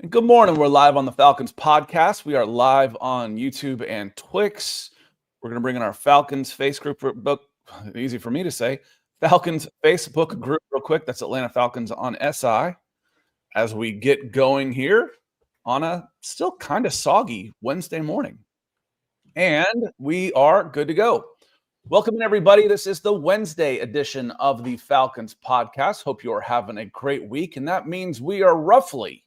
And good morning. We're live on the Falcons Podcast. We are live on YouTube and Twix. We're going to bring in our Falcons Facebook, easy for me to say, Falcons Facebook group real quick. That's Atlanta Falcons on SI. As we get going here on a still kind of soggy Wednesday morning. And we are good to go. Welcome, everybody. This is the Wednesday edition of the Falcons Podcast. Hope you are having a great week. And that means we are roughly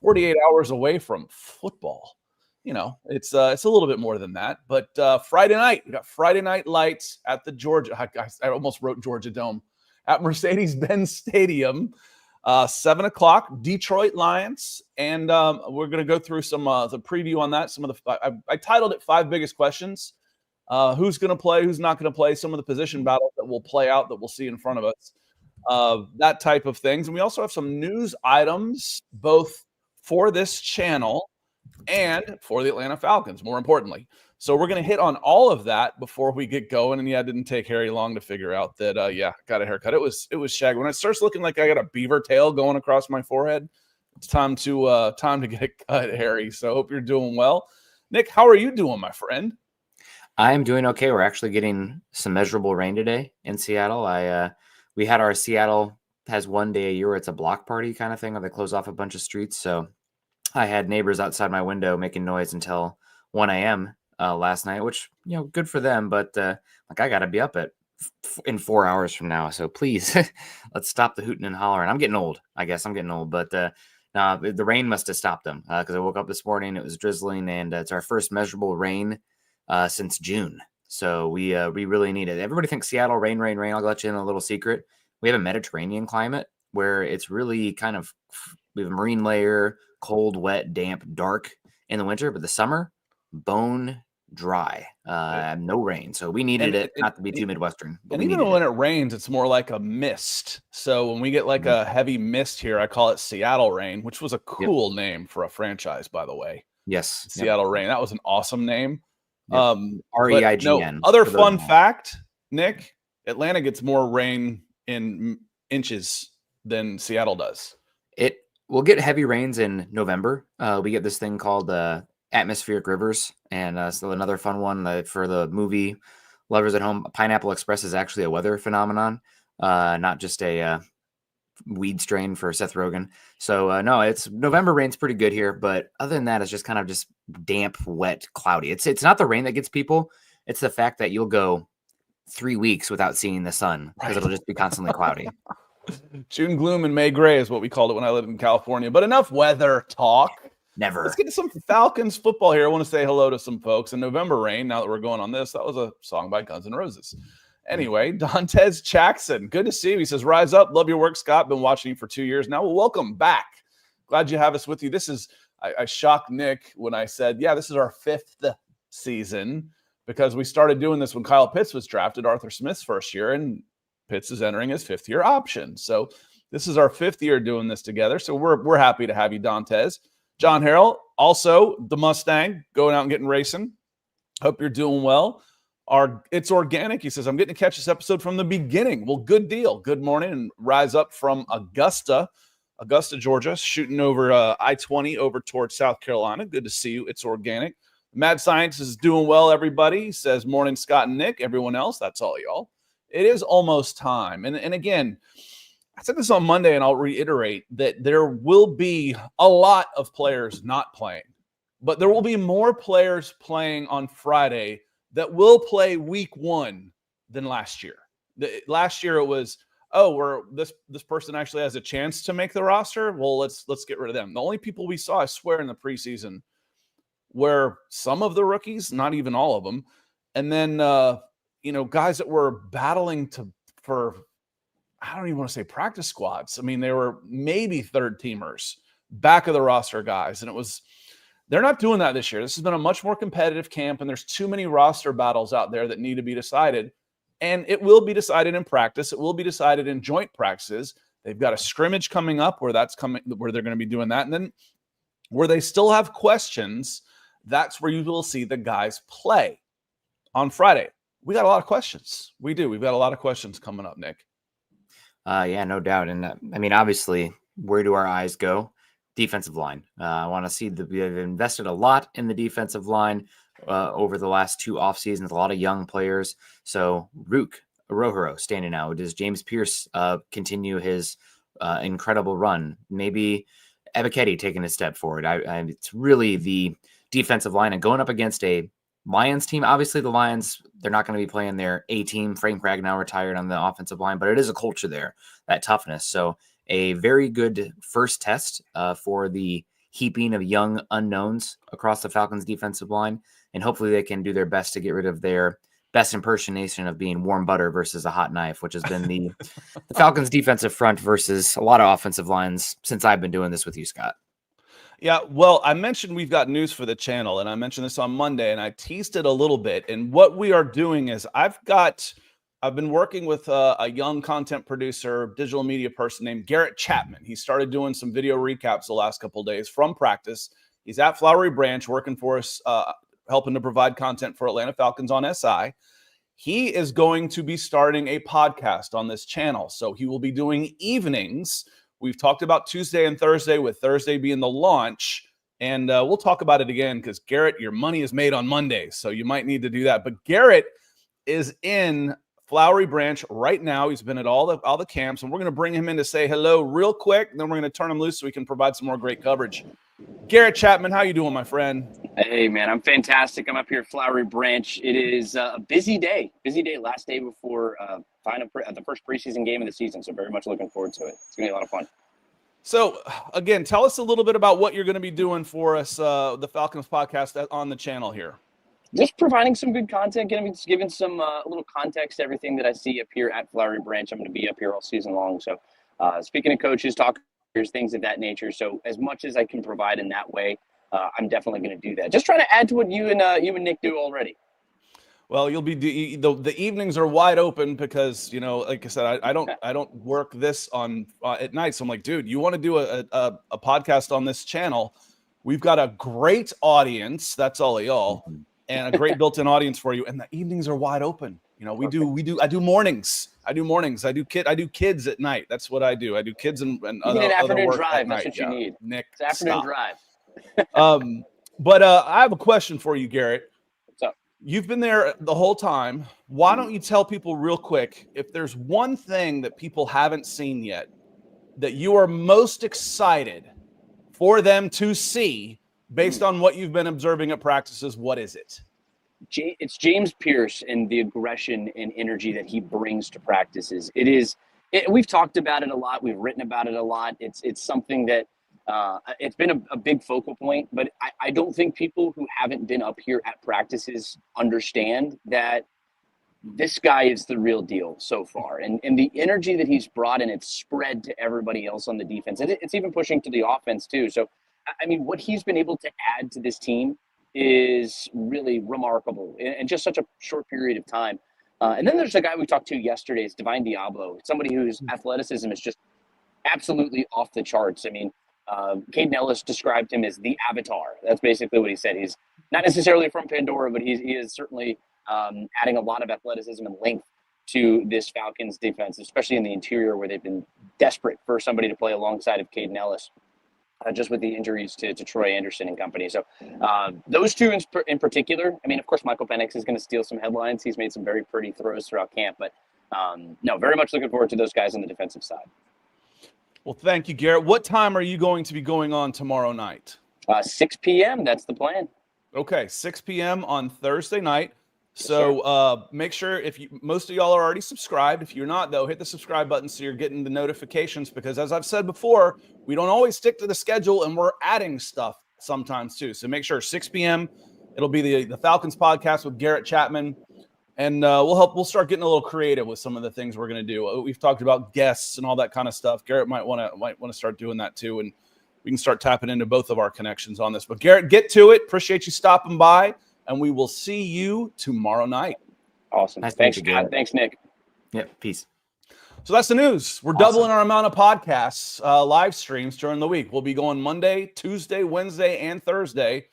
48 hours away from football. You know, it's a little bit more than that. But Friday night, we got Friday night lights at the I almost wrote Georgia Dome, at Mercedes-Benz Stadium, 7 o'clock, Detroit Lions. And we're going to go through some the preview on that. I titled it 5 Biggest Questions. Who's going to play, who's not going to play, some of the position battles that will play out that we'll see in front of us, that type of things. And we also have some news items, both for this channel and for the Atlanta Falcons, more importantly. So we're going to hit on all of that before we get going. And it didn't take Harry long to figure out that, got a haircut. It was shaggy. When it starts looking like I got a beaver tail going across my forehead, it's time to get it cut, Harry. So I hope you're doing well. Nick, how are you doing, my friend? I'm doing okay. We're actually getting some measurable rain today in Seattle. We had our Seattle has one day a year where it's a block party kind of thing where they close off a bunch of streets. So I had neighbors outside my window making noise until 1 a.m. Last night, which, good for them. But I got to be up in 4 hours from now. So please, let's stop the hooting and hollering. I'm getting old. I guess I'm getting old. But the rain must have stopped them because I woke up this morning. It was drizzling, and it's our first measurable rain since June. So we really need it. Everybody thinks Seattle, rain. I'll let you in a little secret. We have a Mediterranean climate where it's really we have a marine layer, cold, wet, damp, dark in the winter, but the summer, bone dry, no rain. So we needed it not to be too Midwestern. And even when it rains, it's more like a mist. So when we get like a heavy mist here, I call it Seattle rain, which was a cool name for a franchise, by the way. Yes. Seattle rain. That was an awesome name. REIGN. Other fun fact, Nick, Atlanta gets more rain in inches than Seattle does. We'll get heavy rains in November. We get this thing called atmospheric rivers, and so another fun one for the movie lovers at home. Pineapple Express is actually a weather phenomenon, not just a weed strain for Seth Rogen. So no, it's November rain's pretty good here, but other than that, it's just kind of just damp, wet, cloudy. It's not the rain that gets people. It's the fact that you'll go 3 weeks without seeing the sun because it'll just be constantly cloudy. June gloom and May gray is what we called it when I lived in California. But enough weather talk. Never. Let's get to some Falcons football here. I want to say hello to some folks. And November Rain, now that we're going on this, that was a song by Guns N' Roses. Anyway, Dantes Jackson, good to see you. He says, rise up. Love your work, Scott. Been watching you for 2 years now. Well, welcome back. Glad you have us with you. This is, I shocked Nick when I said, this is our 5th season because we started doing this when Kyle Pitts was drafted, Arthur Smith's first year, and Pitts is entering his 5th year option. So this is our 5th year doing this together. So we're happy to have you, Dantes. John Harrell, also the Mustang, going out and getting racing. Hope you're doing well. It's organic. He says, I'm getting to catch this episode from the beginning. Well, good deal. Good morning, and rise up from Augusta, Georgia, shooting over I-20 over towards South Carolina. Good to see you. It's organic. Mad Science is doing well, everybody. He says, morning, Scott and Nick. Everyone else, that's all y'all. It is almost time. And again, I said this on Monday, and I'll reiterate that there will be a lot of players not playing, but there will be more players playing on Friday that will play week 1 than last year. Last year it was, this person actually has a chance to make the roster. Well, let's get rid of them. The only people we saw, I swear, in the preseason were some of the rookies, not even all of them, and then guys that were battling for I don't even want to say practice squads. I mean, they were maybe third teamers, back of the roster guys. And they're not doing that this year. This has been a much more competitive camp, and there's too many roster battles out there that need to be decided. And it will be decided in practice. It will be decided in joint practices. They've got a scrimmage coming up where they're going to be doing that. And then where they still have questions, that's where you will see the guys play on Friday. We got a lot of questions. We do. We've got a lot of questions coming up, Nick. Yeah, no doubt. And I mean, obviously, where do our eyes go? defensive line. I want to see that we have invested a lot in the defensive line over the last 2 off seasons, a lot of young players. So Rook Arohoro standing out. Does James Pierce continue his incredible run? Maybe Ebiketie taking a step forward. It's really the defensive line and going up against a Lions team. Obviously, the Lions, they're not going to be playing their A team. Frank Ragnow retired on the offensive line, but it is a culture there, that toughness. So a very good first test for the heaping of young unknowns across the Falcons defensive line. And hopefully they can do their best to get rid of their best impersonation of being warm butter versus a hot knife, which has been the Falcons defensive front versus a lot of offensive lines since I've been doing this with you, Scott. Yeah, well, I mentioned we've got news for the channel, and I mentioned this on Monday, and I teased it a little bit. And what we are doing is I've been working with a young content producer, digital media person named Garrett Chapman. He started doing some video recaps the last couple of days from practice. He's at Flowery Branch working for us, helping to provide content for Atlanta Falcons on SI. He is going to be starting a podcast on this channel. So he will be doing evenings. We've talked about Tuesday and Thursday, with Thursday being the launch. And we'll talk about it again because, Garrett, your money is made on Mondays. So you might need to do that. But Garrett is in Flowery Branch right now. He's been at all the camps, and we're going to bring him in to say hello real quick. And then we're going to turn him loose so we can provide some more great coverage. Garrett Chapman, how you doing, my friend? Hey, man, I'm fantastic. I'm up here at Flowery Branch. It is a busy day, last day before the first preseason game of the season. So very much looking forward to it. It's going to be a lot of fun. So, again, tell us a little bit about what you're going to be doing for us, the Falcons podcast on the channel here. Just providing some good content, giving some little context to everything that I see up here at Flowery Branch. I'm going to be up here all season long. So speaking of coaches, talk things of that nature. So as much as I can provide in that way, I'm definitely going to do that. Just trying to add to what you and Nick do already. Well, you'll be the evenings are wide open because, like I said, I don't work this on at night. So I'm like, dude, you want to do a podcast on this channel? We've got a great audience. That's all of y'all, and a great built-in audience for you. And the evenings are wide open. I do mornings. I do kids at night. That's what I do. I do kids and other afternoon work drive. At night. That's what you need. Nick, it's afternoon stop. Drive. But I have a question for you, Garrett. What's up? You've been there the whole time. Why don't you tell people real quick, if there's one thing that people haven't seen yet that you are most excited for them to see based on what you've been observing at practices, what is it? It's James Pierce and the aggression and energy that he brings to practices. We've talked about it a lot. We've written about it a lot. It's something that it's been a big focal point, but I don't think people who haven't been up here at practices understand that this guy is the real deal so far. And the energy that he's brought in, it's spread to everybody else on the defense. It's even pushing to the offense too. So, I mean, what he's been able to add to this team is really remarkable in just such a short period of time. And then there's a guy we talked to yesterday, it's Divine Diablo, somebody whose athleticism is just absolutely off the charts. I mean, Caden Ellis described him as the Avatar. That's basically what he said. He's not necessarily from Pandora, but he is certainly adding a lot of athleticism and length to this Falcons defense, especially in the interior where they've been desperate for somebody to play alongside of Caden Ellis. Just with the injuries to Troy Anderson and company. So those two in particular, I mean, of course, Michael Penix is going to steal some headlines. He's made some very pretty throws throughout camp, but no, very much looking forward to those guys on the defensive side. Well, thank you, Garrett. What time are you going to be going on tomorrow night? 6 p.m. That's the plan. Okay, 6 p.m. on Thursday night. So make sure most of y'all are already subscribed. If you're not, though, hit the subscribe button so you're getting the notifications, because as I've said before, we don't always stick to the schedule and we're adding stuff sometimes too. So make sure 6 p.m. It'll be the Falcons podcast with Garrett Chapman. And we'll start getting a little creative with some of the things we're going to do. We've talked about guests and all that kind of stuff. Garrett might want to start doing that too. And we can start tapping into both of our connections on this. But Garrett, get to it. Appreciate you stopping by. And we will see you tomorrow night. Awesome. Nice Thanks, Scott. God. Thanks, Nick. Yeah, peace. So that's the news. We're doubling our amount of podcasts, live streams during the week. We'll be going Monday, Tuesday, Wednesday, and Thursday.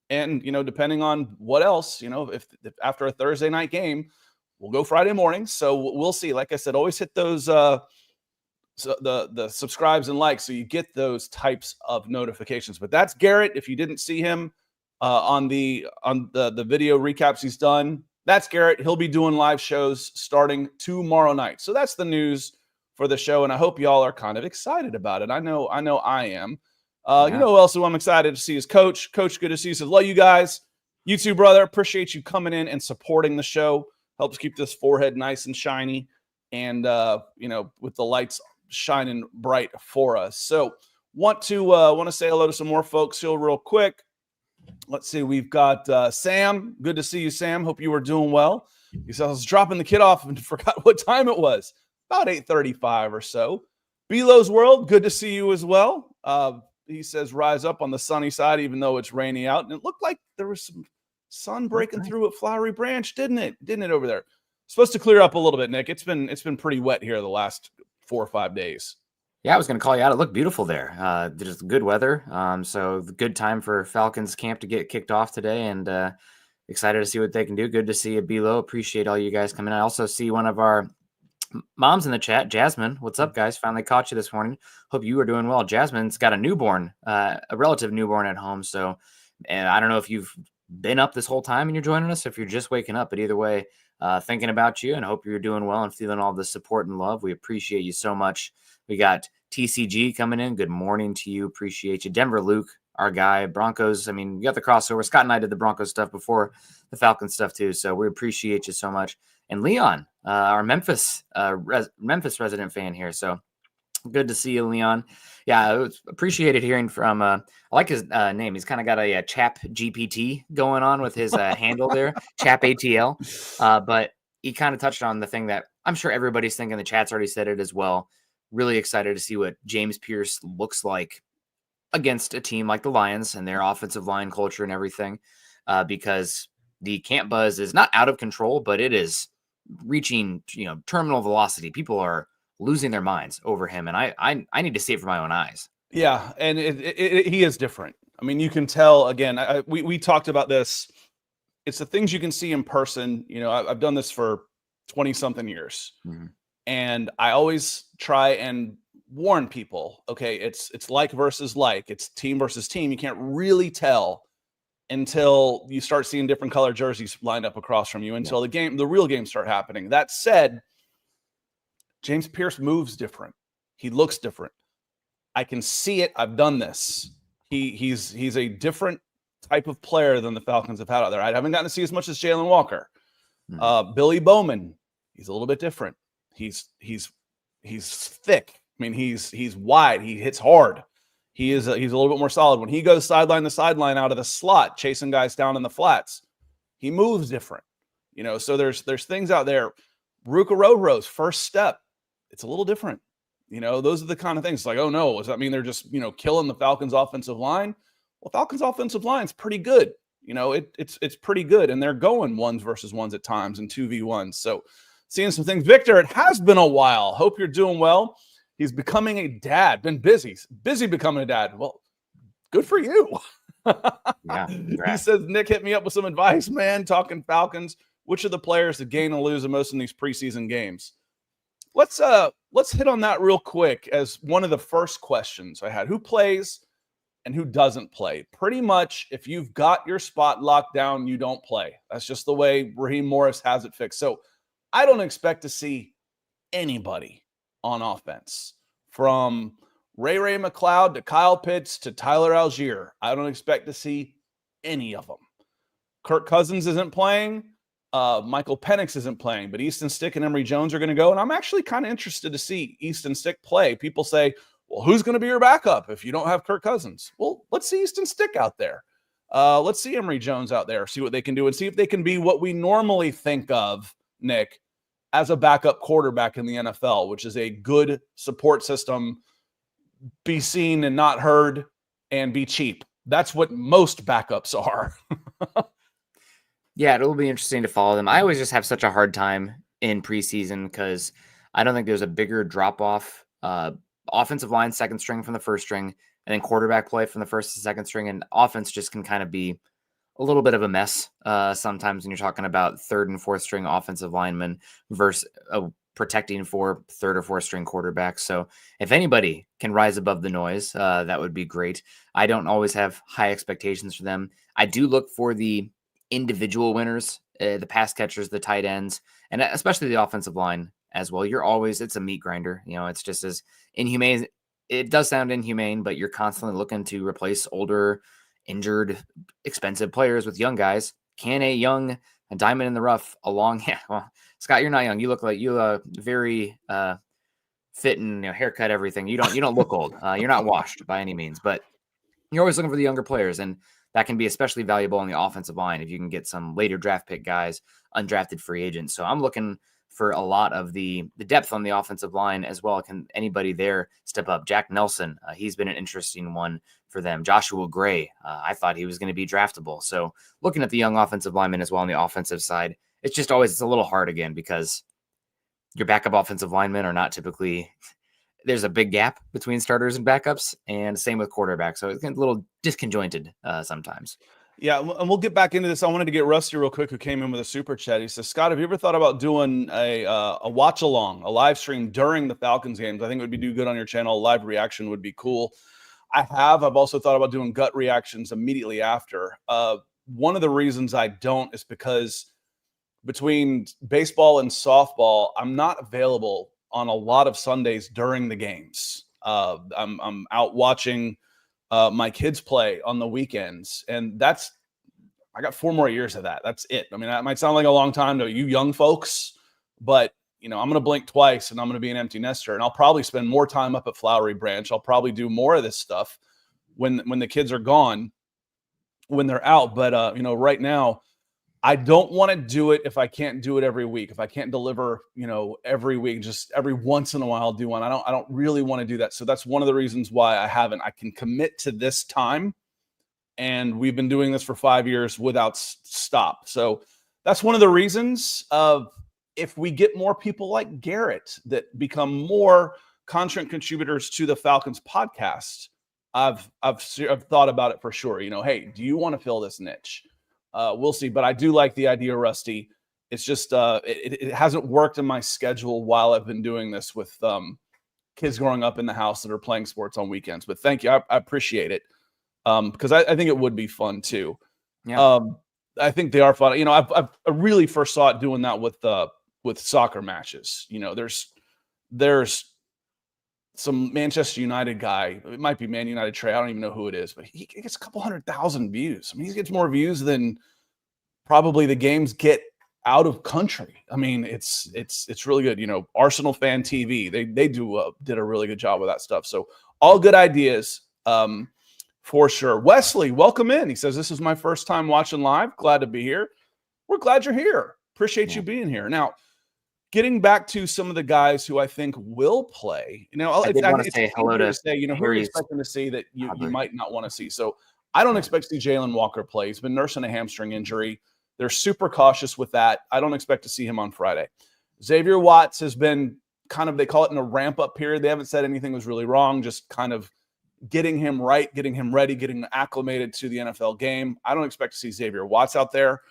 And, depending on what else, if after a Thursday night game, we'll go Friday morning. So we'll see. Like I said, always hit those the subscribes and likes, so you get those types of notifications. But that's Garrett. If you didn't see him on the video recaps he's done, that's Garrett. He'll be doing live shows starting tomorrow night. So that's the news for the show, and I hope y'all are kind of excited about it. I know I am. You know who else who I'm excited to see is Coach. Coach, good to see you. Says, love you guys. You too, brother. Appreciate you coming in and supporting the show. Helps keep this forehead nice and shiny, and with the lights shining bright for us. So want to say hello to some more folks here real quick. Let's see. We've got Sam. Good to see you, Sam. Hope you were doing well. He says, I was dropping the kid off and forgot what time it was. About 8:35 or so. Belo's World, good to see you as well. He says, rise up on the sunny side, even though it's rainy out. And it looked like there was some sun breaking through at Flowery Branch, didn't it? Didn't it over there? Supposed to clear up a little bit, Nick. It's been pretty wet here the last 4 or 5 days. Yeah, I was going to call you out. It looked beautiful there. There's good weather. So good time for Falcons camp to get kicked off today, and excited to see what they can do. Good to see you, Below. Appreciate all you guys coming in. I also see one of our moms in the chat, Jasmine. What's up, guys? Finally caught you this morning. Hope you are doing well. Jasmine's got a newborn, a relative newborn at home. So, and I don't know if you've been up this whole time and you're joining us, if you're just waking up, but either way, thinking about you and hope you're doing well and feeling all the support and love. We appreciate you so much. We got TCG coming in. Good morning to you. Appreciate you. Denver Luke, our guy. Broncos. I mean, we got the crossover. Scott and I did the Broncos stuff before the Falcons stuff too. So we appreciate you so much. And Leon, our Memphis resident fan here. So good to see you, Leon. Yeah, it was appreciated hearing from, I like his name. He's kind of got a Chap GPT going on with his handle there, Chap ATL. But he kind of touched on the thing that I'm sure everybody's thinking. The chat's already said it as well. Really excited to see what James Pierce looks like against a team like the Lions and their offensive line culture and everything, because the camp buzz is not out of control, but it is reaching, terminal velocity. People are losing their minds over him, and I need to see it for my own eyes. Yeah, and he is different. I mean, you can tell. Again, we talked about this. It's the things you can see in person. I've done this for 20-something years. Mm-hmm. And I always try and warn people, okay, it's like versus like. It's team versus team. You can't really tell until you start seeing different color jerseys lined up across from you, until the real games start happening. That said, James Pierce moves different. He looks different. I can see it. I've done this. He's a different type of player than the Falcons have had out there. I haven't gotten to see as much as Jalen Walker. Mm-hmm. Billy Bowman, he's a little bit different. He's thick. I mean, he's wide. He hits hard. He's a little bit more solid. When he goes sideline to sideline out of the slot, chasing guys down in the flats, he moves different. So there's things out there. Ruka Roro's first step, it's a little different. Those are the kind of things like, oh no, does that mean they're just killing the Falcons offensive line? Well, Falcons offensive line's pretty good. It's pretty good, and they're going ones versus ones at times and 2v1s. So seeing some things. Victor, it has been a while. Hope you're doing well. He's becoming a dad. Been busy becoming a dad. Well, good for you. Yeah, he says, Nick hit me up with some advice, man, talking Falcons. Which of the players to gain and lose the most in these preseason games? Let's hit on that real quick as one of the first questions I had. Who plays and who doesn't play? Pretty much, if you've got your spot locked down, you don't play. That's just the way Raheem Morris has it fixed. So I don't expect to see anybody on offense, from Ray McLeod to Kyle Pitts to Tyler Algier. I don't expect to see any of them. Kirk Cousins isn't playing. Michael Penix isn't playing, but Easton Stick and Emory Jones are going to go. And I'm actually kind of interested to see Easton Stick play. People say, well, who's going to be your backup if you don't have Kirk Cousins? Well, let's see Easton Stick out there. Let's see Emory Jones out there, see what they can do, and see if they can be what we normally think of, Nick, as a backup quarterback in the NFL, which is a good support system, be seen and not heard, and be cheap. That's what most backups are. Yeah, it'll be interesting to follow them. I always just have such a hard time in preseason because I don't think there's a bigger drop-off. Offensive line, second string from the first string, and then quarterback play from the first to second string, and offense just can kind of be a little bit of a mess sometimes when you're talking about third and fourth string offensive linemen versus a protecting for third or fourth string quarterbacks. So if anybody can rise above the noise, that would be great. I don't always have high expectations for them. I do look for the individual winners, the pass catchers, the tight ends, and especially the offensive line as well. It's a meat grinder. It's just as inhumane. It does sound inhumane, but you're constantly looking to replace older, injured, expensive players with young guys. Can a diamond in the rough well, Scott, you're not young. You look like very fit and haircut, everything. You don't look old. You're not washed by any means, but you're always looking for the younger players, and that can be especially valuable on the offensive line if you can get some later draft pick guys, undrafted free agents. So I'm looking for a lot of the depth on the offensive line as well. Can anybody there step up? Jack Nelson, he's been an interesting one for them. Joshua Gray, I thought he was going to be draftable. So looking at the young offensive linemen as well on the offensive side, it's a little hard again because your backup offensive linemen are not typically, there's a big gap between starters and backups, and same with quarterbacks. So it's a little disconjointed sometimes. Yeah, and we'll get back into this. I wanted to get Rusty real quick, who came in with a super chat. He says, Scott, have you ever thought about doing a watch along, a live stream during the Falcons games? I think it would do good on your channel. A live reaction would be cool. I've also thought about doing gut reactions immediately after. One of the reasons I don't is because between baseball and softball, I'm not available on a lot of Sundays during the games. I'm out watching my kids play on the weekends, and I got 4 more years of that. That's it. I mean, that might sound like a long time to you young folks, but I'm going to blink twice and I'm going to be an empty nester, and I'll probably spend more time up at Flowery Branch. I'll probably do more of this stuff when the kids are gone, when they're out. But right now, I don't want to do it if I can't do it every week. If I can't deliver, every week, just every once in a while I'll do one. I don't really want to do that. So that's one of the reasons why I haven't. I can commit to this time, and we've been doing this for 5 years without stop. So that's one of the reasons. If we get more people like Garrett that become more content contributors to the Falcons podcast, I've thought about it for sure. Hey, do you want to fill this niche? We'll see. But I do like the idea, Rusty. It's just it hasn't worked in my schedule while I've been doing this with kids growing up in the house that are playing sports on weekends. But thank you. I appreciate it because I think it would be fun too. Yeah. I think they are fun. I really first saw it doing that with soccer matches. There's some Manchester United guy. It might be Man United Trey. I don't even know who it is, but he gets a couple 100,000 views. I mean, he gets more views than probably the games get out of country. I mean, it's really good. Arsenal Fan TV, they did a really good job with that stuff. So all good ideas for sure. Wesley, welcome in. He says, this is my first time watching live. Glad to be here. We're glad you're here. Appreciate you being here. Now, getting back to some of the guys who I think will play, I did want to say hello to say, who are you expecting to see that you might not want to see? So I don't expect to see Jalen Walker play. He's been nursing a hamstring injury. They're super cautious with that. I don't expect to see him on Friday. Xavier Watts has been they call it in a ramp-up period. They haven't said anything was really wrong, just kind of getting him right, getting him ready, getting acclimated to the NFL game. I don't expect to see Xavier Watts out there.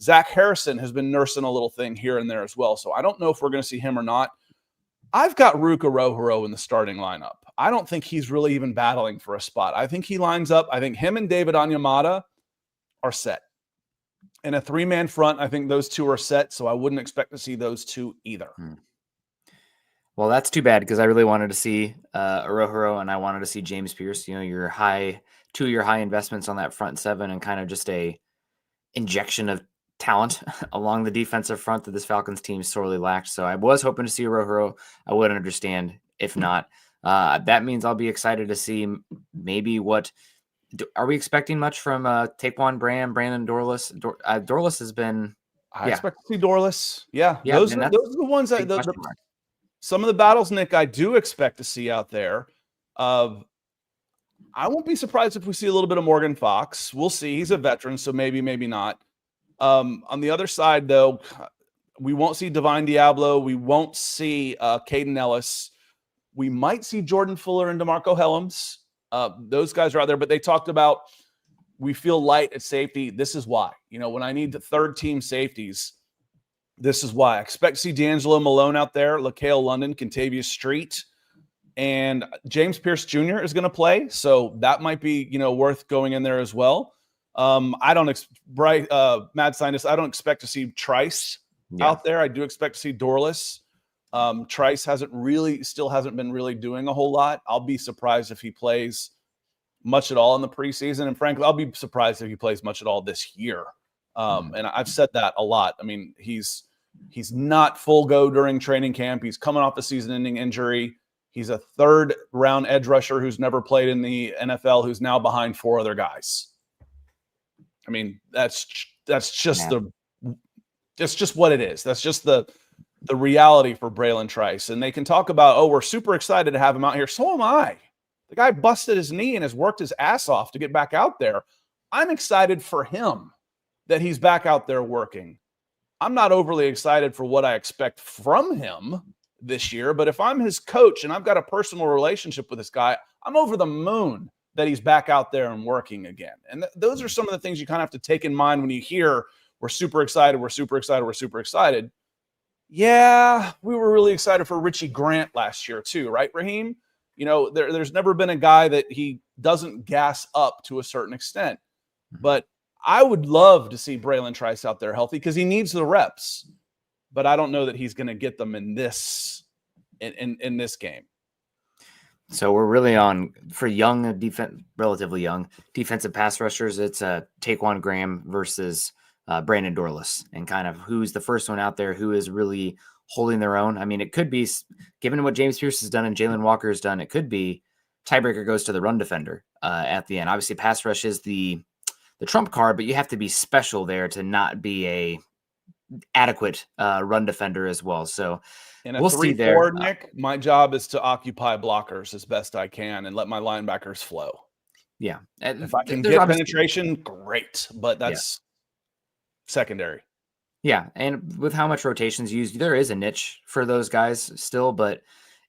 Zach Harrison has been nursing a little thing here and there as well. So I don't know if we're going to see him or not. I've got Ruka Rohoro in the starting lineup. I don't think he's really even battling for a spot. I think he lines up. I think him and David Onyemata are set. In a 3-man front, I think those two are set. So I wouldn't expect to see those two either. Well, that's too bad because I really wanted to see Rohoro and I wanted to see James Pierce. Your high investments on that front seven and kind of just a injection of talent along the defensive front that this Falcons team sorely lacked. So I was hoping to see Rohoro. I wouldn't understand if not. That means I'll be excited to see maybe are we expecting much from Taquan Brandon Dorless? Dorless has been. I expect to see Dorless. Yeah, those are the ones that some of the battles, Nick, I do expect to see out there. I won't be surprised if we see a little bit of Morgan Fox. We'll see. He's a veteran, so maybe not. On the other side, though, we won't see Divine Diablo. We won't see Caden Ellis. We might see Jordan Fuller and DeMarco Helms. Those guys are out there, but they talked about we feel light at safety. This is why. When I need the third-team safeties, This is why I expect to see D'Angelo Malone out there, LaCale London, Contavious Street, and James Pierce Jr. is going to play. So that might be, worth going in there as well. I don't Mad Scientist, I don't expect to see Trice out there. I do expect to see Dorless. Trice still hasn't been really doing a whole lot. I'll be surprised if he plays much at all in the preseason. And frankly, I'll be surprised if he plays much at all this year. And I've said that a lot. I mean, he's not full go during training camp. He's coming off a season-ending injury. He's a third-round edge rusher who's never played in the NFL, who's now behind 4 other guys. I mean, that's just that's just what it is. That's just the reality for Braylon Trice. And they can talk about, we're super excited to have him out here. So am I. The guy busted his knee and has worked his ass off to get back out there. I'm excited for him that he's back out there working. I'm not overly excited for what I expect from him this year, but if I'm his coach and I've got a personal relationship with this guy, I'm over the moon that he's back out there and working again. And those are some of the things you kind of have to take in mind when you hear we're super excited, we're super excited, we're super excited. Yeah, we were really excited for Richie Grant last year too, right, Raheem? There's never been a guy that he doesn't gas up to a certain extent. But I would love to see Braylon Trice out there healthy because he needs the reps. But I don't know that he's going to get them in this game. So we're really on for relatively young defensive pass rushers. It's Taquan Graham versus Brandon Dorless, and kind of who's the first one out there who is really holding their own. I mean, it could be, given what James Pierce has done and Jalen Walker has done, it could be tiebreaker goes to the run defender at the end. Obviously, pass rush is the trump card, but you have to be special there to not be a adequate run defender as well. So we'll see there. Nick, my job is to occupy blockers as best I can and let my linebackers flow. Yeah. And if I can get penetration, great, but that's secondary. Yeah, and with how much rotation's used, there is a niche for those guys still, but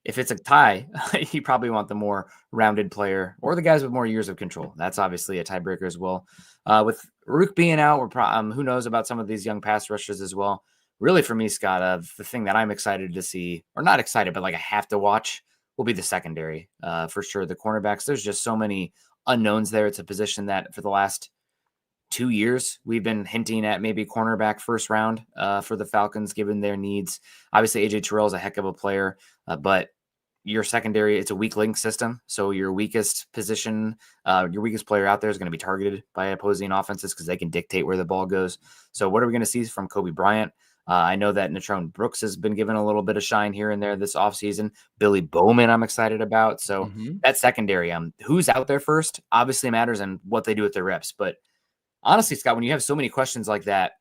if it's a tie, you probably want the more rounded player or the guys with more years of control. That's obviously a tiebreaker as well. With Rook being out, who knows about some of these young pass rushers as well. Really, for me, Scott, the thing that I'm excited to see, or not excited, but like I have to watch, will be the secondary. For sure, the cornerbacks, there's just so many unknowns there. It's a position that for the last 2 years, we've been hinting at maybe cornerback first round for the Falcons, given their needs. Obviously, AJ Terrell is a heck of a player, but your secondary, it's a weak link system. So your weakest position, your weakest player out there is going to be targeted by opposing offenses because they can dictate where the ball goes. So what are we going to see from Kobe Bryant? I know that Natrone Brooks has been given a little bit of shine here and there this offseason. Billy Bowman, I'm excited about. So that secondary, who's out there first obviously matters and what they do with their reps. But honestly, Scott, when you have so many questions like that,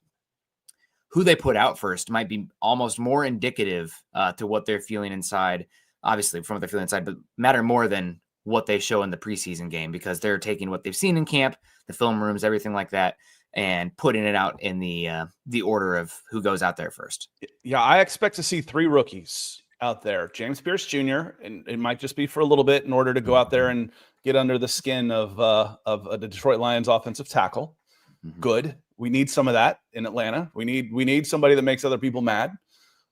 who they put out first might be almost more indicative to what they're feeling inside. Obviously, from what they're feeling inside, but matter more than what they show in the preseason game because they're taking what they've seen in camp, the film rooms, everything like that, and putting it out in the order of who goes out there first. Yeah, I expect to see 3 rookies out there. James Pierce Jr., and it might just be for a little bit in order to go out there and get under the skin of the Detroit Lions offensive tackle. Good. We need some of that in Atlanta. We need somebody that makes other people mad.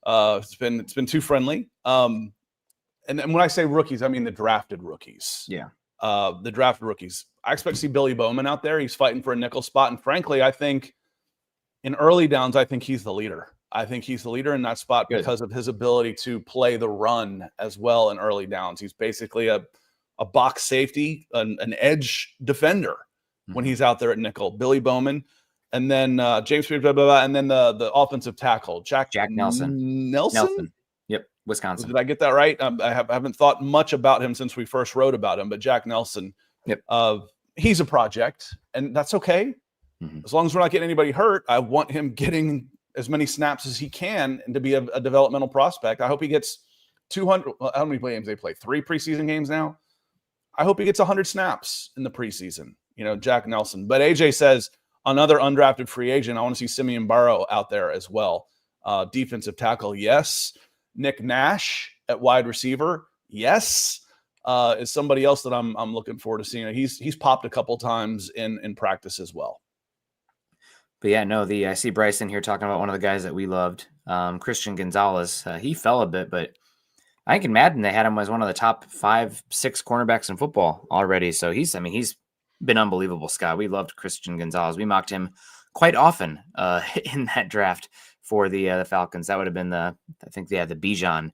It's been too friendly. And when I say rookies, I mean the drafted rookies. Yeah. The drafted rookies. I expect to see Billy Bowman out there. He's fighting for a nickel spot. And frankly, I think in early downs, I think he's the leader. I think he's the leader in that spot because of his ability to play the run as well in early downs. He's basically a box safety, an edge defender when he's out there at nickel. Billy Bowman. And then James Pierce, and then the offensive tackle, Jack Nelson. Yep, Wisconsin. Did I get that right? I haven't thought much about him since we first wrote about him, but Jack Nelson, he's a project, and that's okay. As long as we're not getting anybody hurt, I want him getting as many snaps as he can and to be a developmental prospect. I hope he gets 200. Well, how many games they play? 3 preseason games now. I hope he gets 100 snaps in the preseason. Jack Nelson. But AJ says another undrafted free agent. I want to see Simeon Barrow out there as well. Defensive tackle, yes. Nick Nash at wide receiver, yes. Is somebody else that I'm looking forward to seeing. He's popped a couple times in practice as well. But yeah, no, I see Bryson here talking about one of the guys that we loved, Christian Gonzalez. He fell a bit, but I think in Madden they had him as one of the top 5-6 cornerbacks in football already. So he's been unbelievable, Scott. We loved Christian Gonzalez. We mocked him quite often in that draft for the Falcons. That would have been the Bijan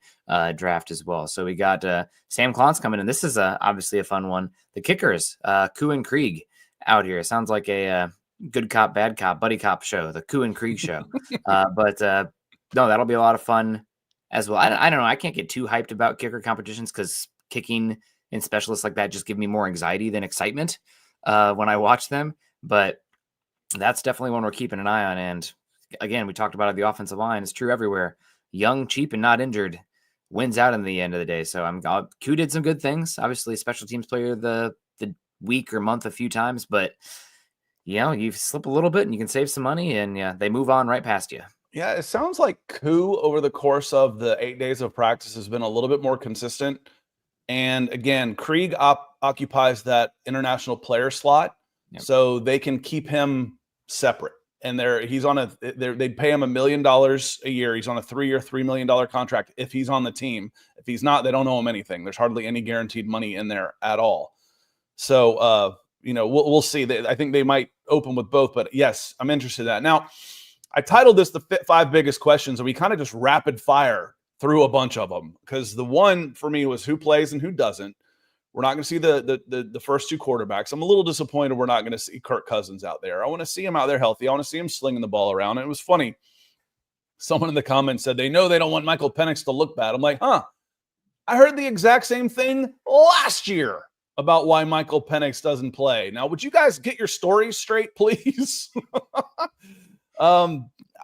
draft as well. So we got Sam Klontz coming in. This is obviously a fun one. The kickers, Koo and Krieg out here. Sounds like a good cop, bad cop, buddy cop show, the Koo and Krieg show. But no, that'll be a lot of fun as well. I don't know. I can't get too hyped about kicker competitions because kicking and specialists like that just give me more anxiety than excitement when I watch them. But that's definitely one we're keeping an eye on. And again, we talked about it, the offensive line is true everywhere. Young, cheap, and not injured wins out in the end of the day. So Koo did some good things. Obviously, special teams player the week or month a few times, but you slip a little bit and you can save some money, and they move on right past you. Yeah, it sounds like Koo over the course of the 8 days of practice has been a little bit more consistent. And again, Krieg occupies that international player slot, so they can keep him separate. And he's on they pay him $1 million a year. He's on a 3-year, $3 million contract if he's on the team. If he's not, they don't owe him anything. There's hardly any guaranteed money in there at all. So, we'll see. I think they might open with both, but yes, I'm interested in that. Now, I titled this the 5 biggest questions, and we kind of just rapid fire through a bunch of them because the one for me was who plays and who doesn't. We're not going to see the first 2 quarterbacks. I'm a little disappointed we're not going to see Kirk Cousins out there. I want to see him out there healthy. I want to see him slinging the ball around. And it was funny. Someone in the comments said they know they don't want Michael Penix to look bad. I'm like, I heard the exact same thing last year about why Michael Penix doesn't play. Now, would you guys get your stories straight, please?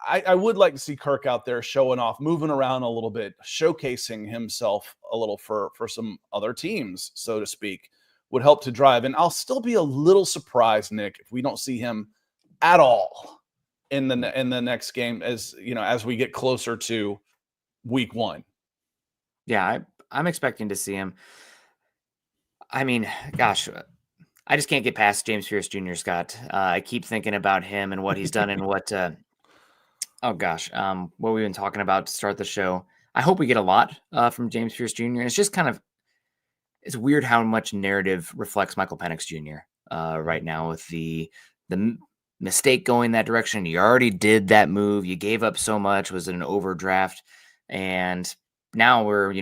I would like to see Kirk out there showing off, moving around a little bit, showcasing himself a little for some other teams, so to speak, would help to drive. And I'll still be a little surprised, Nick, if we don't see him at all in the next game as we get closer to week 1. Yeah, I'm expecting to see him. I mean, gosh, I just can't get past James Pierce Jr., Scott. I keep thinking about him and what he's done and what we've been talking about to start the show. I hope we get a lot from James Pierce Jr. And it's just it's weird how much narrative reflects Michael Penix Jr. Right now with the mistake going that direction. You already did that move. You gave up so much. Was it an overdraft? And now we're,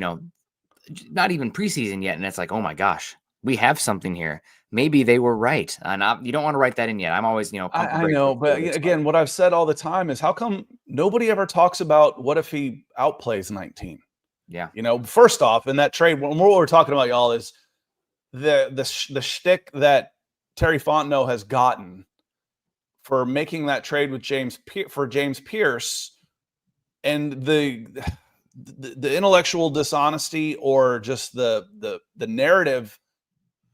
not even preseason yet. And it's like, oh my gosh, we have something here. Maybe they were right. And you don't want to write that in yet. I'm always, I know, but again, what I've said all the time is how come nobody ever talks about what if he outplays 19? Yeah. First off, in that trade, what we're talking about, y'all, is the shtick that Terry Fontenot has gotten for making that trade with James Pierce, and the intellectual dishonesty or just the narrative.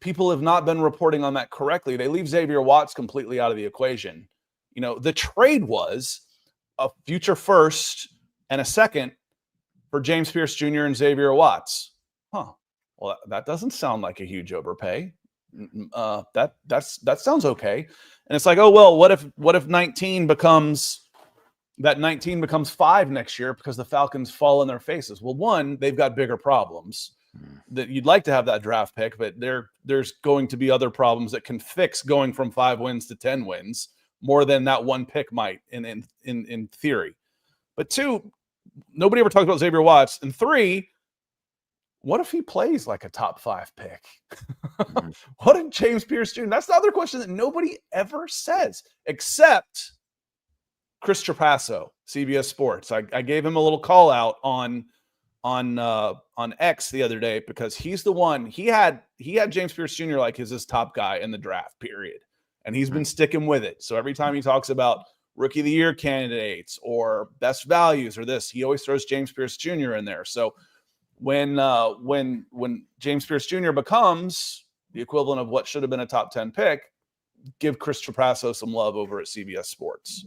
People have not been reporting on that correctly. They leave Xavier Watts completely out of the equation. The trade was a future first and a second for James Pierce Jr. and Xavier Watts. Well, that doesn't sound like a huge overpay. That sounds okay. And it's like, oh, well, what if 19 becomes 5 next year because the Falcons fall in their faces? Well, one, they've got bigger problems. That you'd like to have that draft pick, but there's going to be other problems that can fix going from 5 wins to 10 wins more than that one pick might in theory. But 2, nobody ever talks about Xavier Watts. And 3, what if he plays like a top 5 pick? What if James Pierce Jr.? That's the other question that nobody ever says, except Chris Trapasso, CBS Sports. I gave him a little call out on X the other day because he's the one he had James Pierce Jr. like his top guy in the draft period, and he's been sticking with it. So every time he talks about rookie of the year candidates or best values or this, he always throws James Pierce Jr. in there. So when James Pierce Jr. becomes the equivalent of what should have been a top 10 pick, give Chris Trapasso some love over at CBS Sports.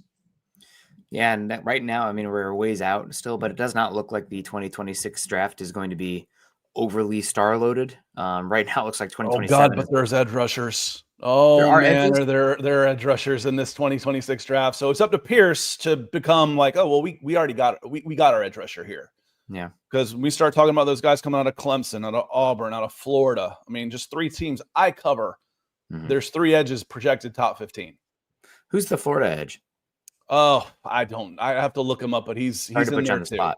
Yeah, and right now, we're a ways out still, but it does not look like the 2026 draft is going to be overly star loaded. Right now it looks like Oh 2027. God, but there's edge rushers. Oh There are man, edges? there are edge rushers in this 2026 draft. So it's up to Pierce to become like, oh well, we already got we got our edge rusher here. Yeah. Because we start talking about those guys coming out of Clemson, out of Auburn, out of Florida. I mean, just 3 teams I cover. Mhm. There's 3 edges projected top 15. Who's the Florida edge? Oh, I have to look him up, but he's Hard to in put you there on the too. spot.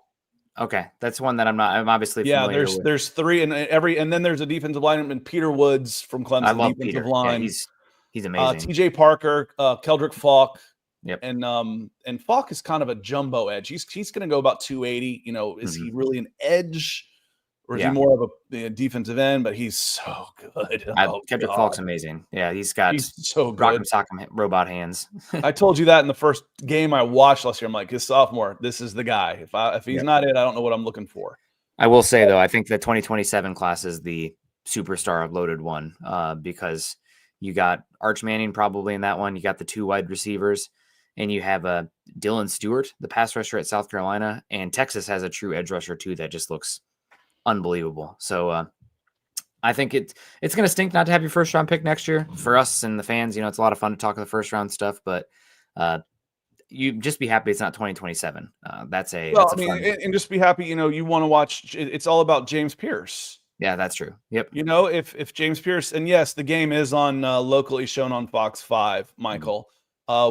Okay, that's one that I'm obviously Yeah, familiar with. there's 3 and then there's a defensive lineman, Peter Woods from Clemson. I love defensive Peter. line. Yeah, he's amazing. TJ Parker, Keldrick Falk. Yep. And Falk is kind of a jumbo edge. He's going to go about 280. You know, is he really an edge, or is he more of a defensive end? But he's so good. Keldrick Falk's amazing. Yeah, he's so good. Rock'em Sock'em robot hands. I told you that in the first game I watched last year. I'm like, his sophomore, this is the guy. If he's not it, I don't know what I'm looking for. I will say though, I think the 2027 class is the superstar loaded one because you got Arch Manning probably in that one. You got the 2 wide receivers. And you have Dylan Stewart, the pass rusher at South Carolina, and Texas has a true edge rusher too that just looks unbelievable. So I think it's going to stink not to have your first round pick next year for us and the fans. You know, it's a lot of fun to talk the first round stuff, but you just be happy it's not 2027. That's a fun. And just be happy. You know, you want to watch. It's all about James Pierce. Yeah, that's true. Yep. You know, if James Pierce, and yes, the game is on locally shown on Fox 5, Michael.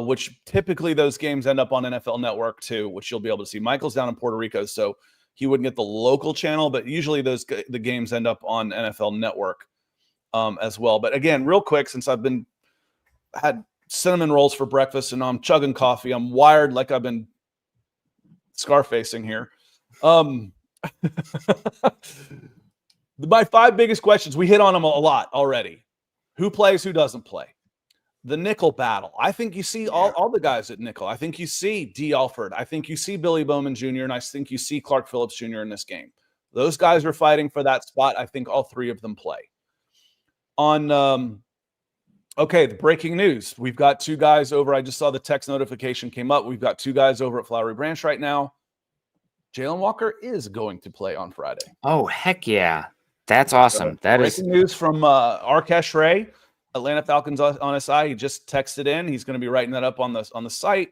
Which typically those games end up on NFL Network too, which you'll be able to see. Michael's down in Puerto Rico, so he wouldn't get the local channel, but usually the games end up on NFL Network as well. But again, real quick, since I've had cinnamon rolls for breakfast and I'm chugging coffee, I'm wired like I've been scar-facing here. My 5 biggest questions, we hit on them a lot already. Who plays, who doesn't play? The nickel battle. I think you see all the guys at nickel. I think you see D. Alford. I think you see Billy Bowman Jr. And I think you see Clark Phillips Jr. in this game. Those guys are fighting for that spot. I think all 3 of them play. On the breaking news. We've got 2 guys over. I just saw the text notification came up. We've got 2 guys over at Flowery Branch right now. Jalen Walker is going to play on Friday. Oh, heck yeah. That's awesome. That breaking news from Arkesh Ray. Atlanta Falcons on SI. He just texted in. He's going to be writing that up on the site.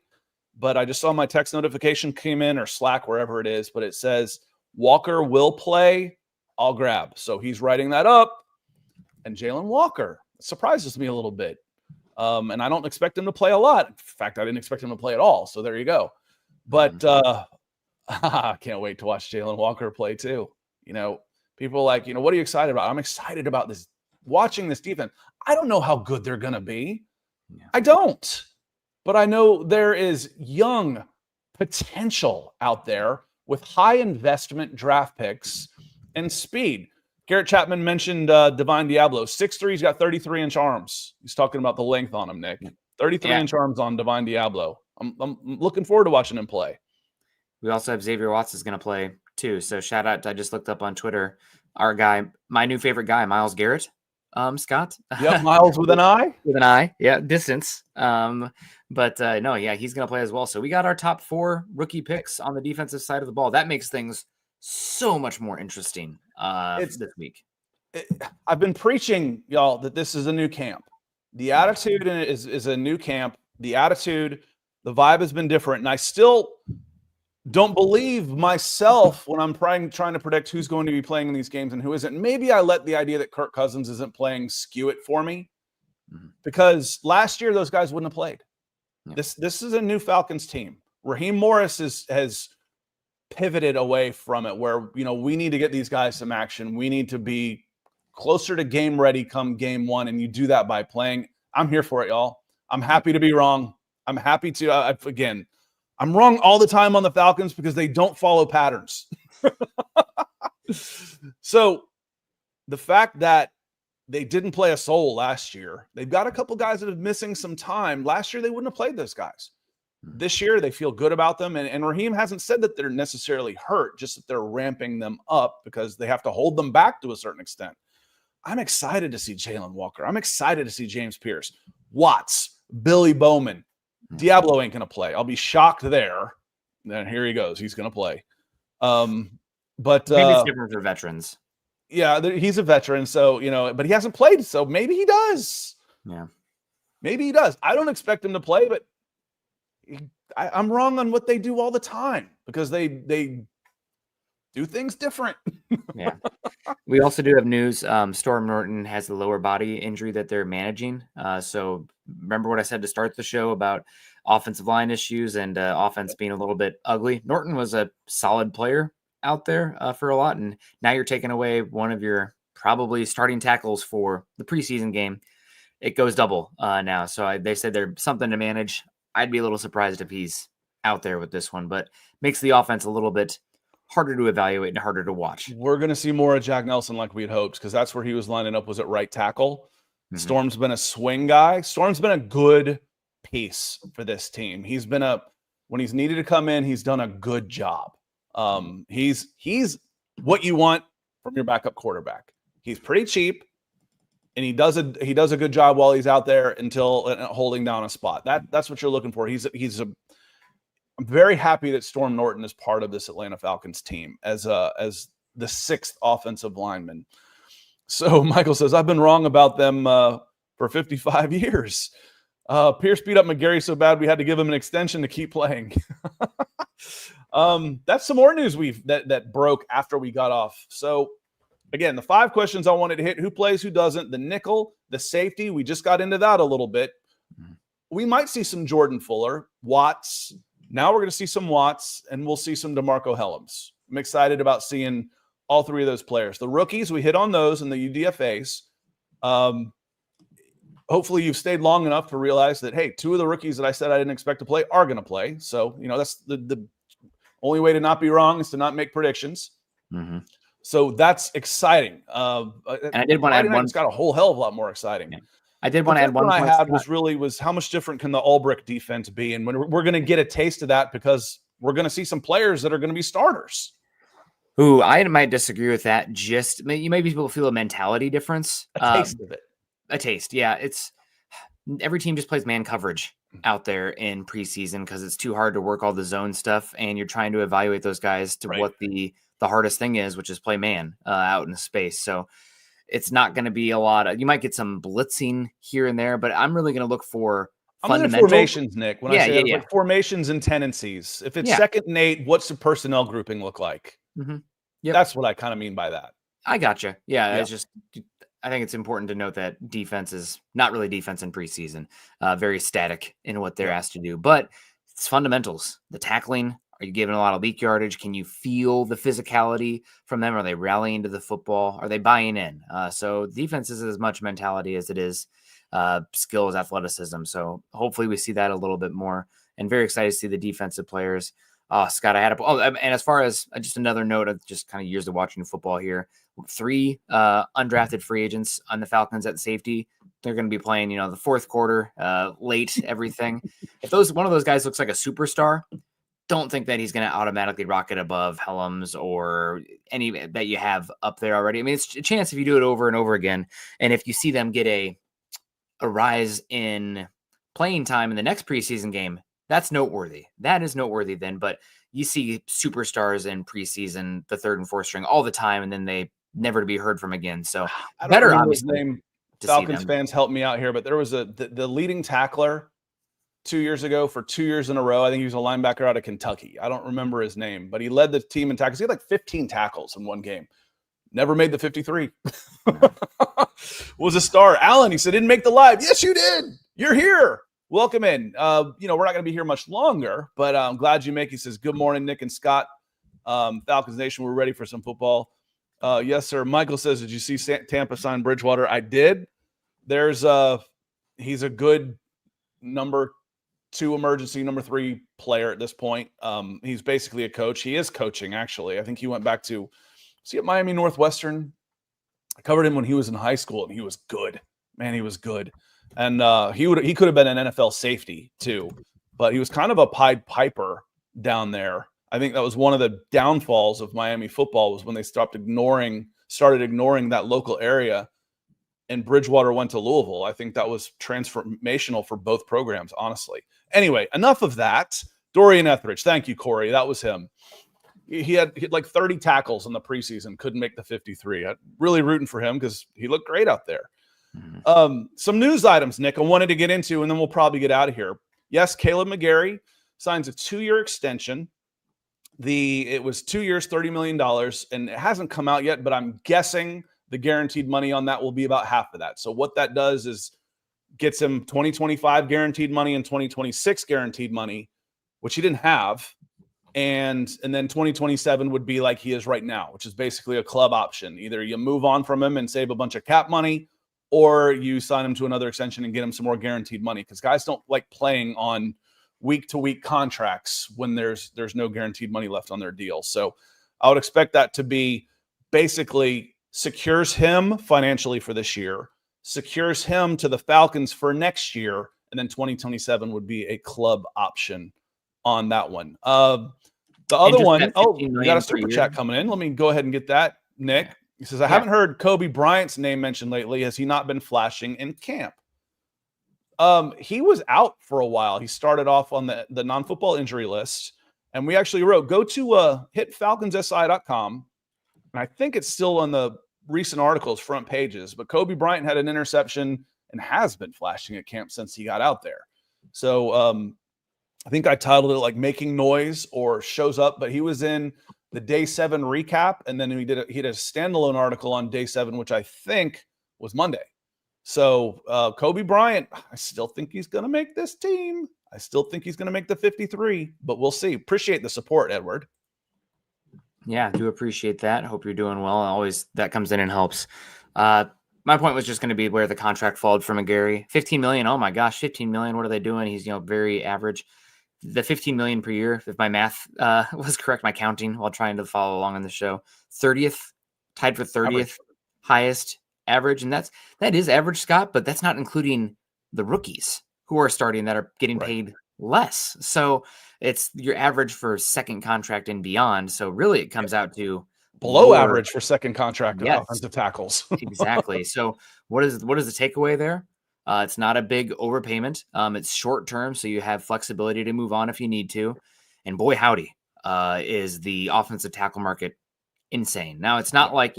But I just saw my text notification came in, or Slack, wherever it is. But it says Walker will play. I'll grab. So he's writing that up. And Jalen Walker surprises me a little bit. And I don't expect him to play a lot. In fact, I didn't expect him to play at all. So there you go. But I can't wait to watch Jalen Walker play too. You know, people are like, you know, what are you excited about? I'm excited about this. Watching this defense. I don't know how good they're going to be. Yeah. I don't. But I know there is young potential out there with high investment draft picks and speed. Garrett Chapman mentioned Divine Diablo. 6'3", he's got 33-inch arms. He's talking about the length on him, Nick. 33-inch arms on Divine Diablo. I'm looking forward to watching him play. We also have Xavier Watts is going to play too. So shout out. I just looked up on Twitter. Our guy, my new favorite guy, Myles Garrett. Scott. Yep, Miles with an I. With an I, yeah, distance. But no, yeah, he's going to play as well. So we got our top 4 rookie picks on the defensive side of the ball. That makes things so much more interesting this week. I've been preaching, y'all, that this is a new camp. The attitude in it is a new camp. The attitude, the vibe has been different. And I still don't believe myself when I'm trying to predict who's going to be playing in these games and who isn't. Maybe I let the idea that Kirk Cousins isn't playing skew it for me, because last year those guys wouldn't have played. Yeah. This is a new Falcons team. Raheem Morris has pivoted away from it, where, you know, we need to get these guys some action. We need to be closer to game ready come game 1, and you do that by playing. I'm here for it, y'all. I'm happy to be wrong. I'm happy to again. I'm wrong all the time on the Falcons because they don't follow patterns. So the fact that they didn't play a soul last year, they've got a couple guys that are missing some time. Last year, they wouldn't have played those guys. This year, they feel good about them. And Raheem hasn't said that they're necessarily hurt, just that they're ramping them up because they have to hold them back to a certain extent. I'm excited to see Jalen Walker. I'm excited to see James Pierce, Watts, Billy Bowman. Diablo ain't going to play. I'll be shocked there. Then here he goes. He's going to play. But maybe it's different for veterans. Yeah, he's a veteran, so, but he hasn't played, so maybe he does. Yeah. Maybe he does. I don't expect him to play, but I'm wrong on what they do all the time because they do things different. Yeah. We also do have news. Storm Norton has a lower body injury that they're managing. So remember what I said to start the show about offensive line issues and offense being a little bit ugly. Norton was a solid player out there for a lot, and now you're taking away one of your probably starting tackles for the preseason game. It goes double now. So they said there's something to manage. I'd be a little surprised if he's out there with this one, but makes the offense a little bit harder to evaluate and harder to watch. We're going to see more of Jack Nelson like we'd hoped, because that's where he was lining up, was at right tackle. Mm-hmm. Storm's been a swing guy. Storm's been a good piece for this team. When he's needed to come in, he's done a good job. He's what you want from your backup quarterback. He's pretty cheap, and he does a good job while he's out there until holding down a spot. That's what you're looking for. I'm very happy that Storm Norton is part of this Atlanta Falcons team as the sixth offensive lineman. So Michael says, I've been wrong about them for 55 years. Pierce beat up McGary so bad we had to give him an extension to keep playing. That's some more news that broke after we got off. So again, the 5 questions I wanted to hit: who plays, who doesn't, the nickel, the safety. We just got into that a little bit. We might see some Jordan Fuller, Watts. Now we're going to see some Watts, and we'll see some DeMarco Helms. I'm excited about seeing all 3 of those players. The rookies, we hit on those in the UDFAs. Hopefully you've stayed long enough to realize that, hey, 2 of the rookies that I said I didn't expect to play are going to play. So, that's the only way to not be wrong is to not make predictions. Mm-hmm. So that's exciting. And I did want to add one. It's got a whole hell of a lot more exciting. Yeah. I did want to add one. I had was how much different can the Ulbrich defense be? And when we're going to get a taste of that, because we're going to see some players that are going to be starters. Ooh, I might disagree with that. Maybe people feel a mentality difference. A taste of it. A taste. Yeah. It's every team just plays man coverage out there in preseason because it's too hard to work all the zone stuff. And you're trying to evaluate those guys to what the hardest thing is, which is play man out in space. So it's not going to be a lot of, you might get some blitzing here and there, but I'm really going to look for fundamental formations, Nick. When I say like formations and tendencies, if it's 2nd and 8, what's the personnel grouping look like? Mm-hmm. Yep. That's what I kind of mean by that. I gotcha. Yeah. It's just, I think it's important to note that defense is not really defense in preseason, very static in what they're asked to do, but it's fundamentals, the tackling. Are you giving a lot of leak yardage? Can you feel the physicality from them? Are they rallying to the football? Are they buying in? So defense is as much mentality as it is skills, athleticism. So hopefully we see that a little bit more, and very excited to see the defensive players. Scott, and as far as just another note of just kind of years of watching football here, 3 undrafted free agents on the Falcons at safety. They're going to be playing, the 4th quarter, late, everything. If one of those guys looks like a superstar, don't think that he's going to automatically rocket above Helms or any that you have up there already. I mean, it's a chance if you do it over and over again. And if you see them get a rise in playing time in the next preseason game, that's noteworthy. That is noteworthy then. But you see superstars in preseason, the 3rd and 4th string all the time, and then they never to be heard from again. So better, obviously. Falcons fans, help me out here. But there was the leading tackler 2 years ago for 2 years in a row. I think he was a linebacker out of Kentucky. I don't remember his name, but he led the team in tackles. He had like 15 tackles in one game. Never made the 53. Was a star. Allen, he said, didn't make the live. Yes, you did. You're here. Welcome in. We're not going to be here much longer, but I'm glad you make it. He says, good morning, Nick and Scott. Falcons Nation, we're ready for some football. Yes, sir. Michael says, did you see Tampa sign Bridgewater? I did. He's a good number 2 emergency, number 3 player at this point. He's basically a coach. He is coaching, actually. I think he went back to at Miami Northwestern. I covered him when he was in high school, and he was good. Man, he was good. And he could have been an NFL safety too, but he was kind of a Pied Piper down there. I think that was one of the downfalls of Miami football, was when they started ignoring that local area, and Bridgewater went to Louisville. I think that was transformational for both programs, honestly. Anyway, enough of that. Dorian Etheridge. Thank you, Corey. That was him. he had like 30 tackles in the preseason, couldn't make the 53. I'm really rooting for him because he looked great out there. Some news items, Nick, I wanted to get into, and then we'll probably get out of here. Yes, Caleb McGary signs a 2-year extension. It was 2 years, $30 million, and it hasn't come out yet, but I'm guessing the guaranteed money on that will be about half of that. So what that does is gets him 2025 guaranteed money and 2026 guaranteed money, which he didn't have. And then 2027 would be like he is right now, which is basically a club option. Either you move on from him and save a bunch of cap money, or you sign him to another extension and get him some more guaranteed money, because guys don't like playing on week-to-week contracts when there's no guaranteed money left on their deal. So I would expect that to be basically secures him financially for this year, secures him to the Falcons for next year, and then 2027 would be a club option on that one. The other one, we got a super chat coming in. Let me go ahead and get that, Nick. He says, I haven't heard Kobe Bryant's name mentioned lately. Has he not been flashing in camp? He was out for a while. He started off on the non-football injury list, and we actually wrote, go to hit falconssi.com, and I think it's still on the recent articles front pages, but Kobe Bryant had an interception and has been flashing at camp since he got out there. So I think I titled it like Making Noise or Shows Up, but he was in the Day 7 recap, and then he did a standalone article on Day 7, which I think was Monday. So Kobe Bryant, I still think he's going to make this team. I still think he's going to make the 53, but we'll see. Appreciate the support, Edward. Yeah, I do appreciate that. Hope you're doing well. Always that comes in and helps. My point was just going to be where the contract followed from McGary. $15 million. Oh my gosh, $15 million. What are they doing? He's, very average. The $15 million per year, if my math was correct, my counting while trying to follow along on the show, 30th, tied for 30th average. Highest average. And that is average, Scott, but that's not including the rookies who are starting that are getting paid less. So it's your average for second contract and beyond. So really it comes out to below average for second contract offensive tackles. Exactly. So what is the takeaway there? It's not a big overpayment. It's short term, so you have flexibility to move on if you need to. And boy, howdy, is the offensive tackle market insane. Now, it's not like,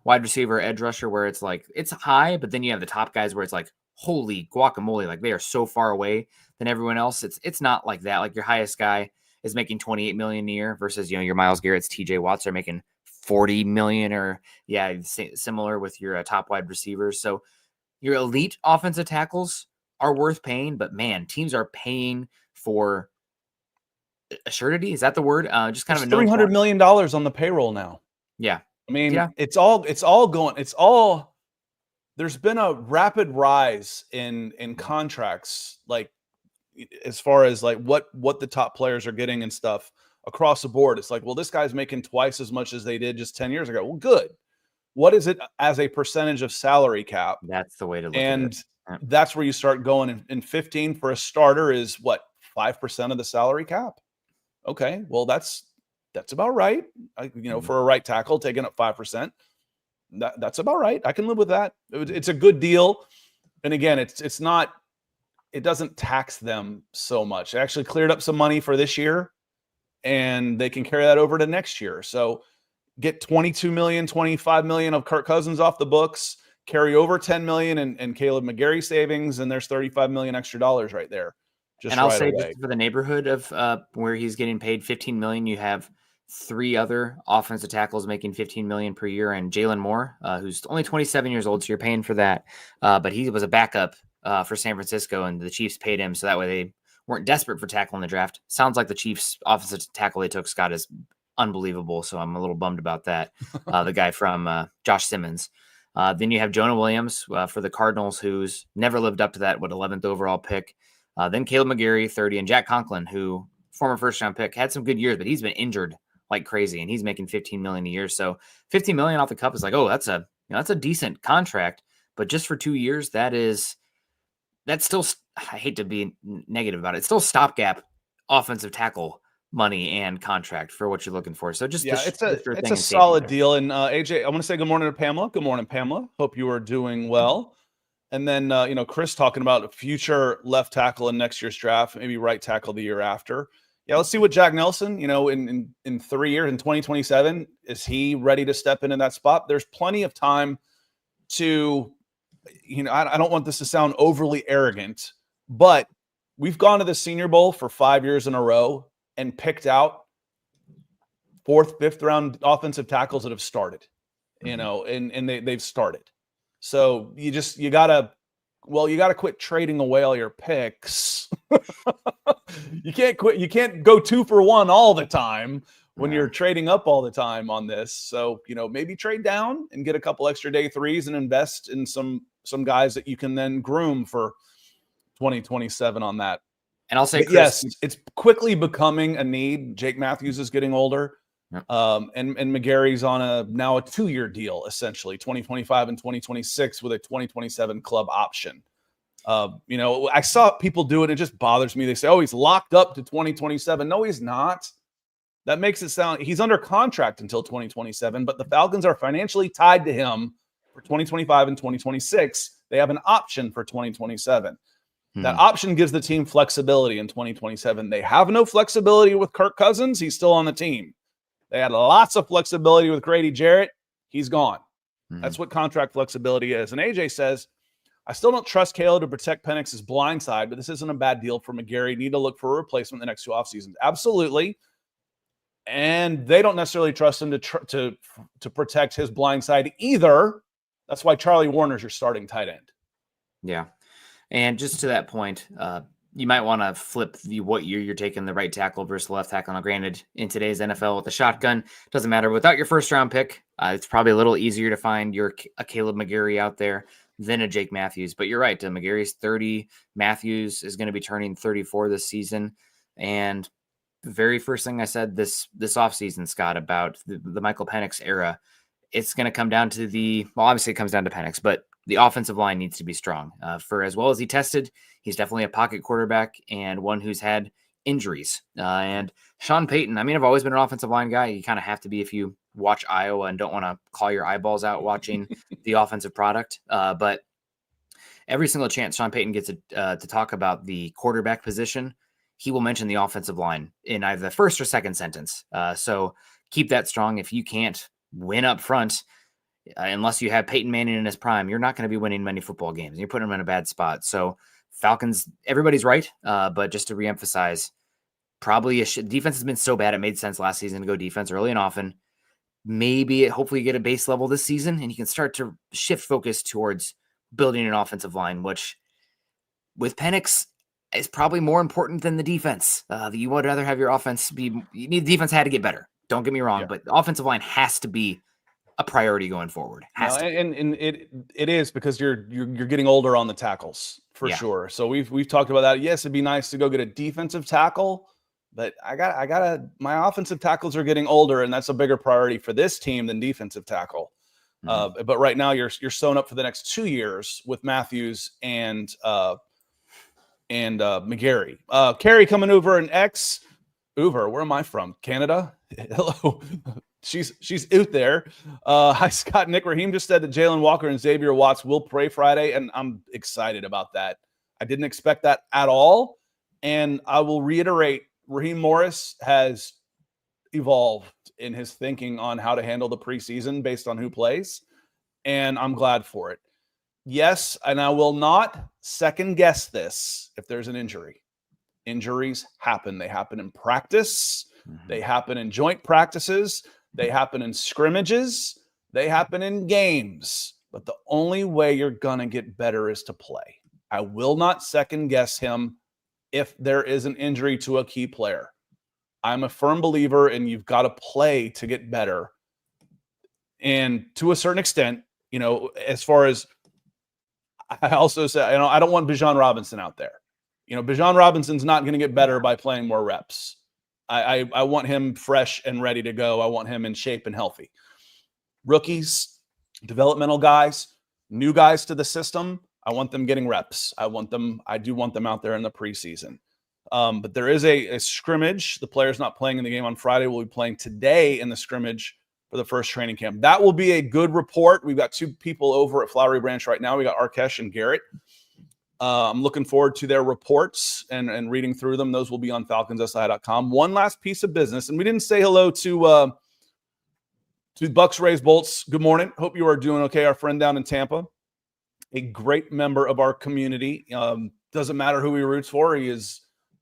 wide receiver, edge rusher, where it's like, it's high, but then you have the top guys where it's like, holy guacamole, like they are so far away than everyone else. It's not like that. Like your highest guy is making $28 million a year versus, your Myles Garrett's, TJ Watts are making $40 million, or similar with your top wide receivers. So your elite offensive tackles are worth paying, but man, teams are paying for assuredity. Is that the word? Just kind of $300 million on the payroll now. Yeah. I mean, it's all going, there's been a rapid rise in contracts, like as far as like what the top players are getting and stuff across the board. It's like, well, this guy's making twice as much as they did just 10 years ago. Well, good. What is it as a percentage of salary cap? That's the way to look at it. And that's where you start going. And 15 for a starter is what, 5% of the salary cap? Okay, well, that's about right. For a right tackle, taking up 5%. That's about right. I can live with that. It's a good deal. And again, it doesn't tax them so much. It actually cleared up some money for this year, and they can carry that over to next year. So get 22 million, 25 million of Kirk Cousins off the books, carry over 10 million and Caleb McGary savings, and there's 35 million extra dollars right there. I'll say just for the neighborhood of where he's getting paid $15 million, you have 3 other offensive tackles making $15 million per year, and Jalen Moore, who's only 27 years old, so you're paying for that. But he was a backup for San Francisco, and the Chiefs paid him, so that way they weren't desperate for tackle in the draft. Sounds like the Chiefs offensive tackle they took, Scott, is unbelievable, so I'm a little bummed about that. The guy from Josh Simmons. Then you have Jonah Williams for the Cardinals, who's never lived up to that 11th overall pick. Then Caleb McGary, 30, and Jack Conklin, who former first-round pick, had some good years, but he's been injured like crazy, and he's making $15 million a year. So $15 million off the cup is like, oh, that's a decent contract, but just for 2 years, that's still, I hate to be negative about it, it's still stopgap offensive tackle money and contract for what you're looking for. So just it's a solid deal. And AJ, I want to say good morning to Pamela. Good morning, Pamela. Hope you are doing well. And then Chris talking about a future left tackle in next year's draft, maybe right tackle the year after. Yeah, let's see what Jack Nelson, in 3 years, in 2027, is he ready to step into that spot? There's plenty of time to, I don't want this to sound overly arrogant, but we've gone to the Senior Bowl for 5 years in a row and picked out 4th, 5th round offensive tackles that have started, and they've started. So you gotta quit trading away all your picks. You can't go 2 for 1 all the time when you're trading up all the time on this. So, maybe trade down and get a couple extra day 3s and invest in some guys that you can then groom for 2027 on that. And I'll say, Chris, yes, it's quickly becoming a need. Jake Matthews is getting older. And McGary's on now a 2-year deal, essentially 2025 and 2026 with a 2027 club option. I saw people do it. It just bothers me. They say, oh, he's locked up to 2027. No, he's not. That makes it sound he's under contract until 2027, but the Falcons are financially tied to him for 2025 and 2026. They have an option for 2027. That option gives the team flexibility in 2027. They have no flexibility with Kirk Cousins. He's still on the team. They had lots of flexibility with Grady Jarrett. He's gone. That's what contract flexibility is. And AJ says, I still don't trust Kalo to protect Penix's blind side, but this isn't a bad deal for McGary. Need to look for a replacement in the next 2 off seasons. Absolutely. And they don't necessarily trust him to protect his blind side either. That's why Charlie Warner's your starting tight end. Yeah. And just to that point, you might want to flip what year you're taking the right tackle versus the left tackle. Now, granted, in today's NFL with the shotgun, doesn't matter. Without your first round pick, it's probably a little easier to find a Caleb McGary out there than a Jake Matthews. But you're right. McGary's 30. Matthews is going to be turning 34 this season. And the very first thing I said this offseason, Scott, about the Michael Penix era, it's going to come down to obviously it comes down to Penix, but the offensive line needs to be strong. For as well as he tested, he's definitely a pocket quarterback and one who's had injuries. And Sean Payton, I've always been an offensive line guy. You kind of have to be if you watch Iowa and don't want to call your eyeballs out watching the offensive product. But every single chance Sean Payton gets to talk about the quarterback position, he will mention the offensive line in either the first or second sentence. So keep that strong. If you can't win up front, unless you have Peyton Manning in his prime, you're not going to be winning many football games. You're putting them in a bad spot. So Falcons, everybody's right. But just to reemphasize, probably defense has been so bad. It made sense last season to go defense early and often. Hopefully you get a base level this season and you can start to shift focus towards building an offensive line, which with Penix is probably more important than the defense. You would rather have your offense the defense had to get better. Don't get me wrong, but the offensive line has to be a priority going forward. And it is because you're getting older on the tackles for sure. So we've talked about that. Yes, it'd be nice to go get a defensive tackle, but my offensive tackles are getting older, and that's a bigger priority for this team than defensive tackle. But right now you're sewn up for the next 2 years with Matthews and McGary. Carrie coming over in Uber. Where am I from? Canada. Hello. She's out there. Hi, Scott. Nick Raheem just said that Jalen Walker and Xavier Watts will play Friday, and I'm excited about that. I didn't expect that at all. And I will reiterate, Raheem Morris has evolved in his thinking on how to handle the preseason based on who plays, and I'm glad for it. Yes, and I will not second guess this if there's an injury. Injuries happen. They happen in practice. They happen in joint practices. They happen in scrimmages. They happen in games. But the only way you're going to get better is to play. I will not second guess him if there is an injury to a key player. I'm a firm believer in you've got to play to get better. And to a certain extent, as far as I also say, I don't want Bijan Robinson out there. Bijan Robinson's not going to get better by playing more reps. I want him fresh and ready to go. I want him in shape and healthy. Rookies, developmental guys, new guys to the system, I want them getting reps. I do want them out there in the preseason. But there is a scrimmage. The player's not playing in the game on Friday. We'll be playing today in the scrimmage for the first training camp. That will be a good report. We've got 2 people over at Flowery Branch right now. We got Arkesh and Garrett. I'm looking forward to their reports and reading through them. Those will be on falconssi.com. One last piece of business, and we didn't say hello to Bucks Rays Bolts. Good morning. Hope you are doing okay. Our friend down in Tampa, a great member of our community. Doesn't matter who he roots for. He is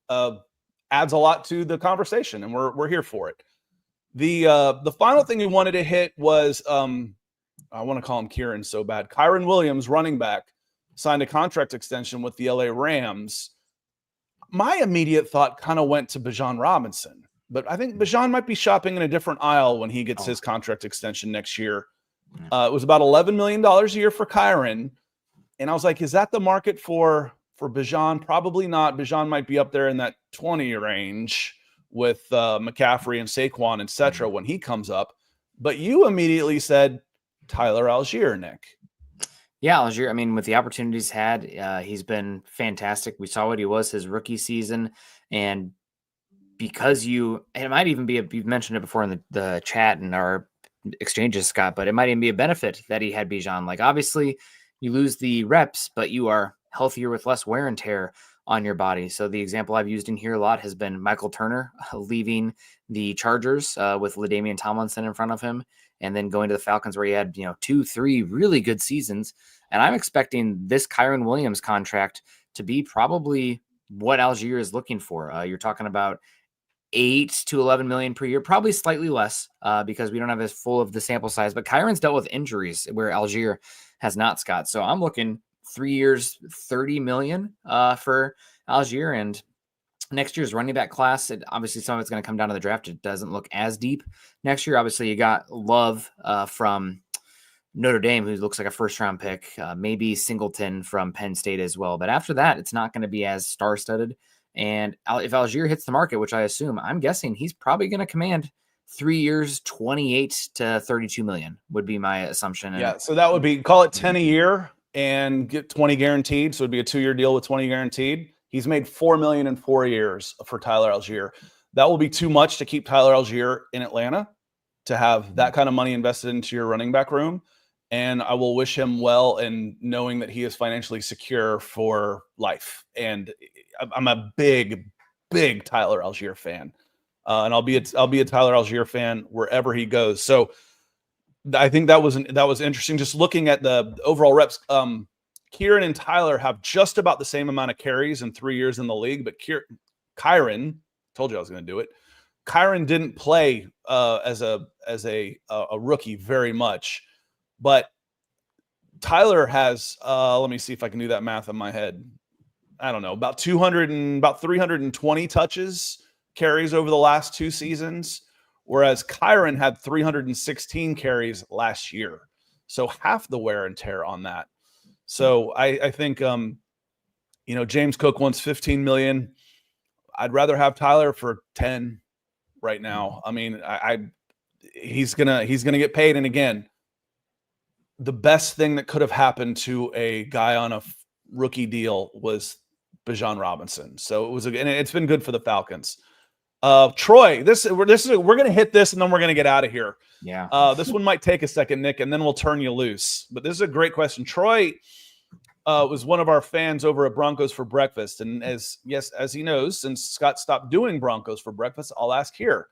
adds a lot to the conversation, and we're here for it. The final thing we wanted to hit was I want to call him Kieran so bad. Kyren Williams, running back, signed a contract extension with the LA Rams. My immediate thought kind of went to Bijan Robinson, but I think Bijan might be shopping in a different aisle when he gets his contract extension next year. It was about $11 million a year for Kyren. And I was like, is that the market for Bijan? Probably not. Bijan might be up there in that 20 range with McCaffrey and Saquon, et cetera, when he comes up. But you immediately said Tyler Algier, Nick. Yeah, Algier, I mean, with the opportunities had, he's been fantastic. We saw what he was his rookie season. And because it might even be, you've mentioned it before in the chat and our exchanges, Scott, but it might even be a benefit that he had Bijan. Like, obviously, you lose the reps, but you are healthier with less wear and tear on your body. So the example I've used in here a lot has been Michael Turner leaving the Chargers with LaDainian Tomlinson in front of him, and then going to the Falcons where he had 2-3 really good seasons. And I'm expecting this Kyren Williams contract to be probably what Algier is looking for. You're talking about 8 to 11 million per year, probably slightly less because we don't have as full of the sample size. But Kyron's dealt with injuries where Algier has not, Scott. So I'm looking 3 years, 30 million for Algier. And next year's running back class, obviously some of it's going to come down to the draft. It doesn't look as deep next year. Obviously, you got Love from Notre Dame, who looks like a first-round pick, maybe Singleton from Penn State as well. But after that, it's not going to be as star-studded. And if Algier hits the market, which I assume, I'm guessing he's probably going to command 3 years, 28 to 32 million would be my assumption. Yeah, so that would be, call it 10 a year and get 20 guaranteed. So it'd be a 2-year deal with 20 guaranteed. He's made $4 million in 4 years for Tyler Algier. That will be too much to keep Tyler Algier in Atlanta, to have that kind of money invested into your running back room. And I will wish him well in knowing that he is financially secure for life. And I'm a big, big Tyler Algier fan. And I'll be a Tyler Algier fan wherever he goes. So I think that was interesting. Just looking at the overall reps, Kieran and Tyler have just about the same amount of carries in 3 years in the league, but Kyren, told you I was going to do it. Kyren didn't play as a rookie very much, but Tyler has. Let me see if I can do that math in my head. I don't know, about 320 touches, carries over the last 2 seasons, whereas Kyren had 316 carries last year. So half the wear and tear on that. So I think, James Cook wants $15 million. I'd rather have Tyler for 10 right now. I mean, he's gonna get paid. And again, the best thing that could have happened to a guy on a rookie deal was Bijan Robinson. So and it's been good for the Falcons. Troy, we're going to hit this and then we're going to get out of here. Yeah. This one might take a second, Nick, and then we'll turn you loose. But this is a great question. Troy was one of our fans over at Broncos for Breakfast. And as he knows, since Scott stopped doing Broncos for Breakfast, I'll ask here.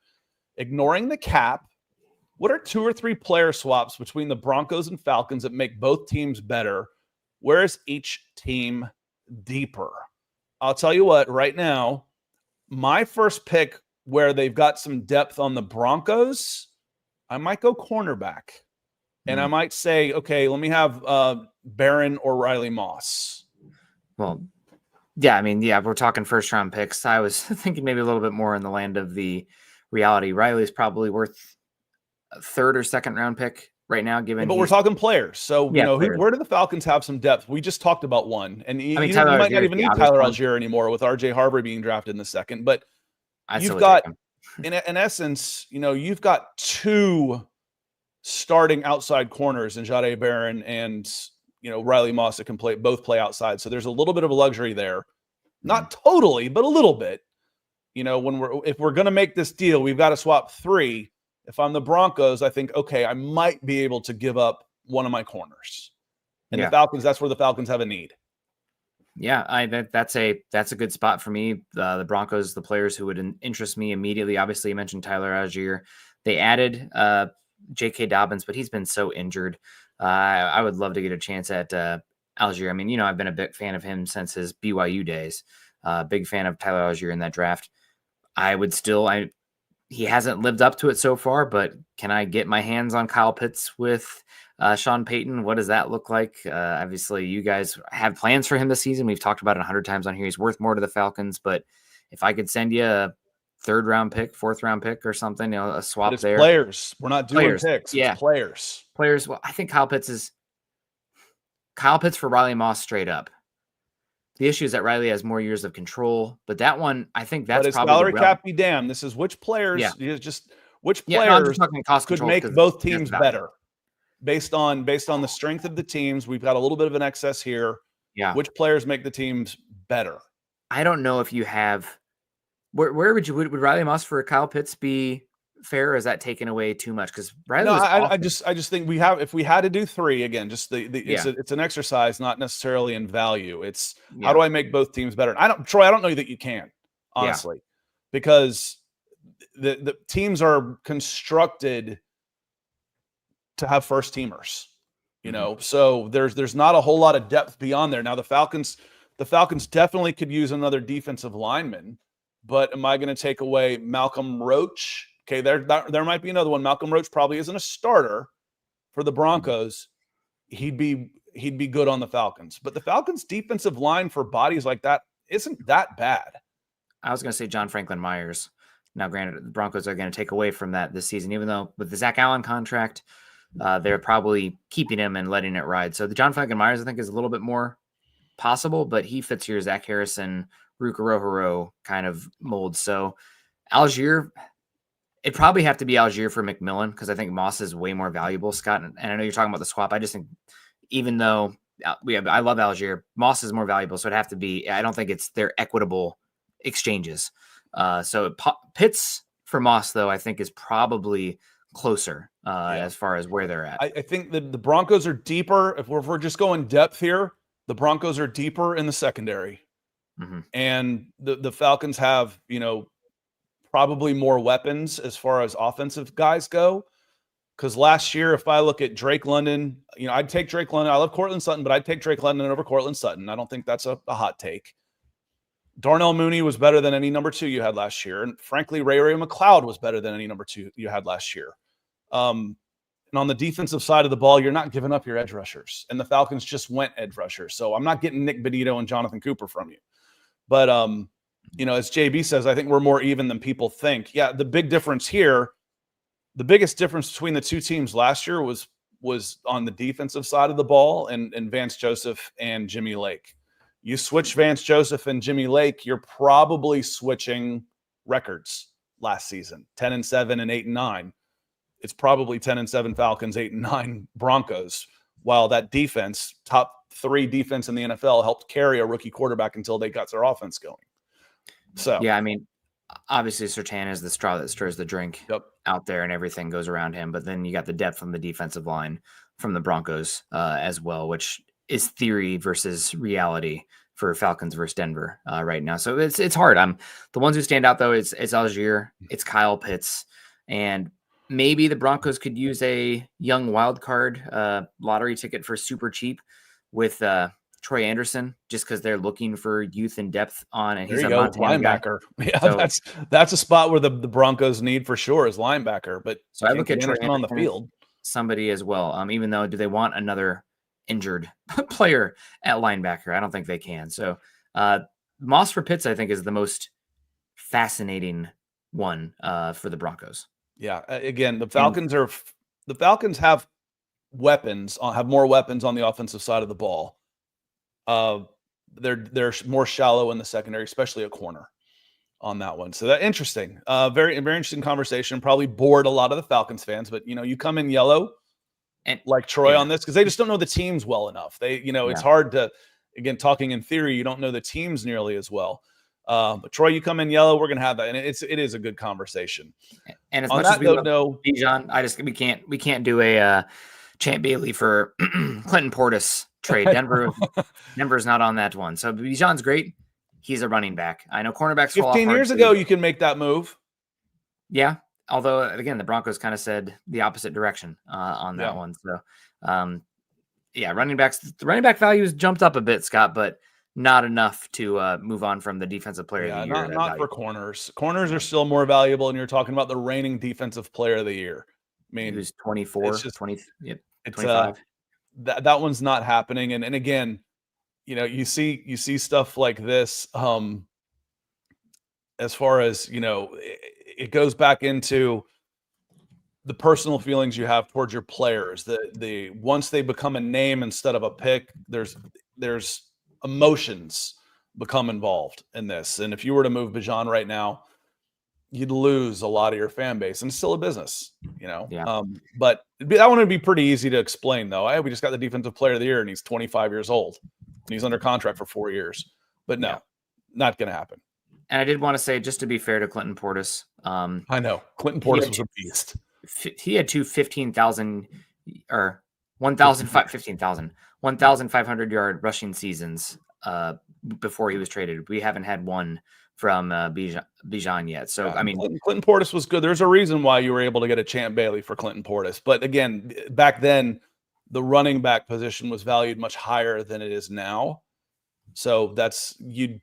Ignoring the cap, what are 2 or 3 player swaps between the Broncos and Falcons that make both teams better? Where is each team deeper? I'll tell you what, right now, my first pick where they've got some depth on the Broncos, I might go cornerback. And I might say, okay, let me have Barron or Riley Moss. Well, yeah, I mean, we're talking first-round picks. I was thinking maybe a little bit more in the land of the reality. Riley's probably worth a 3rd or 2nd round pick right now, given. But we're talking players. So, players. Where do the Falcons have some depth? We just talked about one. And you might not even need Tyler Algier anymore with RJ Harvey being drafted in the 2nd. But you've got, in essence, you've got 2 starting outside corners in Jahdae Barron and, Riley Moss that can both play outside. So there's a little bit of a luxury there. Not totally, but a little bit. If we're going to make this deal, we've got to swap 3. If I'm the Broncos, I think, okay, I might be able to give up one of my corners. And the Falcons, that's where the Falcons have a need. Yeah, that's a good spot for me. The Broncos, the players who would interest me immediately. Obviously, you mentioned Tyler Algier. They added J.K. Dobbins, but he's been so injured. I would love to get a chance at Algier. I mean, I've been a big fan of him since his BYU days. Big fan of Tyler Algier in that draft. He hasn't lived up to it so far, but can I get my hands on Kyle Pitts with Sean Payton? What does that look like? Obviously, you guys have plans for him this season. We've talked about it 100 times on here. He's worth more to the Falcons, but if I could send you a 3rd round pick, 4th round pick or something, a swap there. Players. We're not doing picks. Yeah. It's players. Players. Well, I think Kyle Pitts for Riley Moss straight up. The issue is that Riley has more years of control, but that one, I think that's probably salary cap be damned. This is which players, which players could make both teams better based on the strength of the teams. We've got a little bit of an excess here. Yeah. Which players make the teams better? I don't know if you have, where would Riley Moss for Kyle Pitts be fair, or is that taken away too much? Because I just think if we had to do 3 again, just it's an exercise, not necessarily in value. It's how do I make both teams better? Troy, I don't know that you can, honestly, because the teams are constructed to have first teamers, so there's not a whole lot of depth beyond there. Now the Falcons definitely could use another defensive lineman, but am I going to take away Malcolm Roach? Okay, there might be another one. Malcolm Roach probably isn't a starter for the Broncos. He'd be good on the Falcons. But the Falcons' defensive line for bodies like that isn't that bad. I was going to say John Franklin Myers. Now, granted, the Broncos are going to take away from that this season, even though with the Zach Allen contract, they're probably keeping him and letting it ride. So the John Franklin Myers, I think, is a little bit more possible, but he fits your Zach Harrison, Ruka kind of mold. So Algier, it'd probably have to be Algier for McMillan because I think Moss is way more valuable, Scott. And I know you're talking about the swap. I just think even though I love Algier, Moss is more valuable. So it'd have to be, I don't think they're equitable exchanges. So Pitts for Moss, though, I think is probably closer as far as where they're at. I think that the Broncos are deeper. If we're just going depth here, the Broncos are deeper in the secondary. Mm-hmm. And the Falcons have, probably more weapons as far as offensive guys go. Because last year, if I look at Drake London, I'd take Drake London. I love Cortland Sutton, but I'd take Drake London over Cortland Sutton. I don't think that's a hot take. Darnell Mooney was better than any number 2 you had last year. And frankly, Ray McLeod was better than any number 2 you had last year. And on the defensive side of the ball, you're not giving up your edge rushers. And the Falcons just went edge rushers. So I'm not getting Nick Benito and Jonathan Cooper from you. But, as JB says, I think we're more even than people think. Yeah, the big difference here, the biggest difference between the 2 teams last year was on the defensive side of the ball and Vance Joseph and Jimmy Lake. You switch Vance Joseph and Jimmy Lake, you're probably switching records last season, 10-7 and 8-9. It's probably 10-7 Falcons, 8-9 Broncos, while that defense, top 3 defense in the NFL, helped carry a rookie quarterback until they got their offense going. So yeah, I mean, obviously Surtain is the straw that stirs the drink out there, and everything goes around him. But then you got the depth on the defensive line from the Broncos as well, which is theory versus reality for Falcons versus Denver right now. So it's hard. The ones who stand out though, it's Algier, it's Kyle Pitts, and maybe the Broncos could use a young wild card lottery ticket for super cheap with Troy Anderson, just because they're looking for youth and depth on, and he's a linebacker. Yeah, so, that's a spot where the Broncos need for sure is linebacker. But so I look at Troy Anderson on the field, somebody as well. Even though, do they want another injured player at linebacker? I don't think they can. So Moss for Pitts, I think, is the most fascinating one for the Broncos. Yeah, again, the Falcons have weapons, have more weapons on the offensive side of the ball. They're more shallow in the secondary, especially a corner on that one. So that's interesting. Very, very interesting conversation. Probably bored a lot of the Falcons fans, but you come in yellow and like Troy on this because they just don't know the teams well enough. It's hard to, again, talking in theory, you don't know the teams nearly as well. But Troy, you come in yellow, we're gonna have that, and it is a good conversation. And as much as we love Bijan, we can't do a Champ Bailey for Clinton Portis trade. Denver's not on that one. So Bijan's great. He's a running back. I know cornerbacks 15 years ago, you can make that move. Yeah. Although, again, the Broncos kind of said the opposite direction on that one. So, running backs, the running back value has jumped up a bit, Scott, but not enough to move on from the defensive player of the year. Not for corners. Corners are still more valuable, and you're talking about the reigning defensive player of the year. I mean, who's 24, 20, 25. That one's not happening. And again, you see stuff like this as far as, it goes back into the personal feelings you have towards your players. The once they become a name instead of a pick, there's emotions become involved in this. And if you were to move Bijan right now, you'd lose a lot of your fan base, and it's still a business, Yeah. But that one would be pretty easy to explain, though. Hey, we just got the defensive player of the year, and he's 25 years old, and he's under contract for 4 years. But no, not going to happen. And I did want to say, just to be fair to Clinton Portis, I know Clinton Portis was a beast. He had 1,500 yard rushing seasons before he was traded. We haven't had one from Bijan yet. So, I mean, Clinton Portis was good. There's a reason why you were able to get a Champ Bailey for Clinton Portis. But again, back then, the running back position was valued much higher than it is now. So you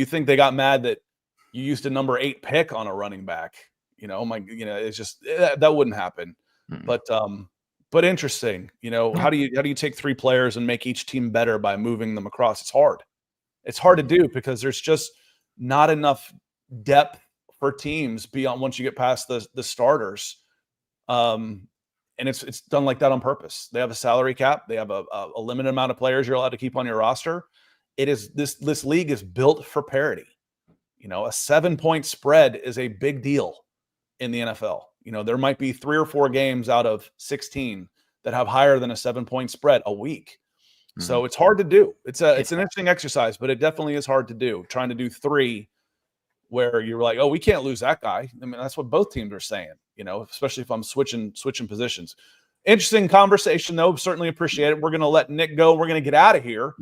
think they got mad that you used a number 8 pick on a running back. It's just that wouldn't happen. Mm-hmm. But interesting, how do you take 3 players and make each team better by moving them across? It's hard. It's hard to do because there's just not enough depth for teams beyond once you get past the starters. And it's done like that on purpose. They have a salary cap. They have a limited amount of players you're allowed to keep on your roster. It is this league is built for parity. A 7-point spread is a big deal in the NFL. There might be 3 or 4 games out of 16 that have higher than a 7-point spread a week. Mm-hmm. So it's hard to do. It's an interesting exercise, but it definitely is hard to do. Trying to do 3 where you're like, oh, we can't lose that guy. I mean, that's what both teams are saying, especially if I'm switching positions. Interesting conversation, though. Certainly appreciate it. We're going to let Nick go. We're going to get out of here.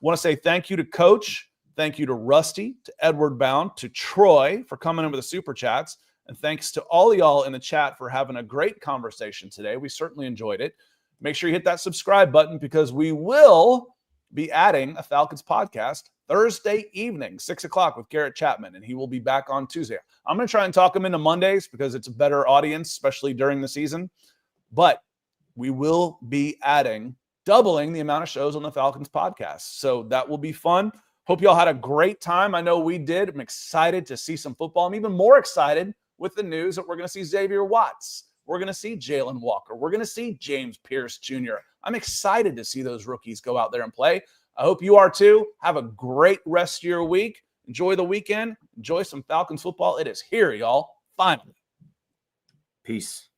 Want to say thank you to Coach. Thank you to Rusty, to Edward Bound, to Troy for coming in with the super chats. And thanks to all of y'all in the chat for having a great conversation today. We certainly enjoyed it. Make sure you hit that subscribe button because we will be adding a Falcons podcast Thursday evening, 6 o'clock with Garrett Chapman, and he will be back on Tuesday. I'm going to try and talk him into Mondays because it's a better audience, especially during the season. But we will be doubling the amount of shows on the Falcons podcast. So that will be fun. Hope y'all had a great time. I know we did. I'm excited to see some football. I'm even more excited with the news that we're going to see Xavier Watts. We're going to see Jalen Walker. We're going to see James Pierce Jr. I'm excited to see those rookies go out there and play. I hope you are too. Have a great rest of your week. Enjoy the weekend. Enjoy some Falcons football. It is here, y'all. Finally. Peace.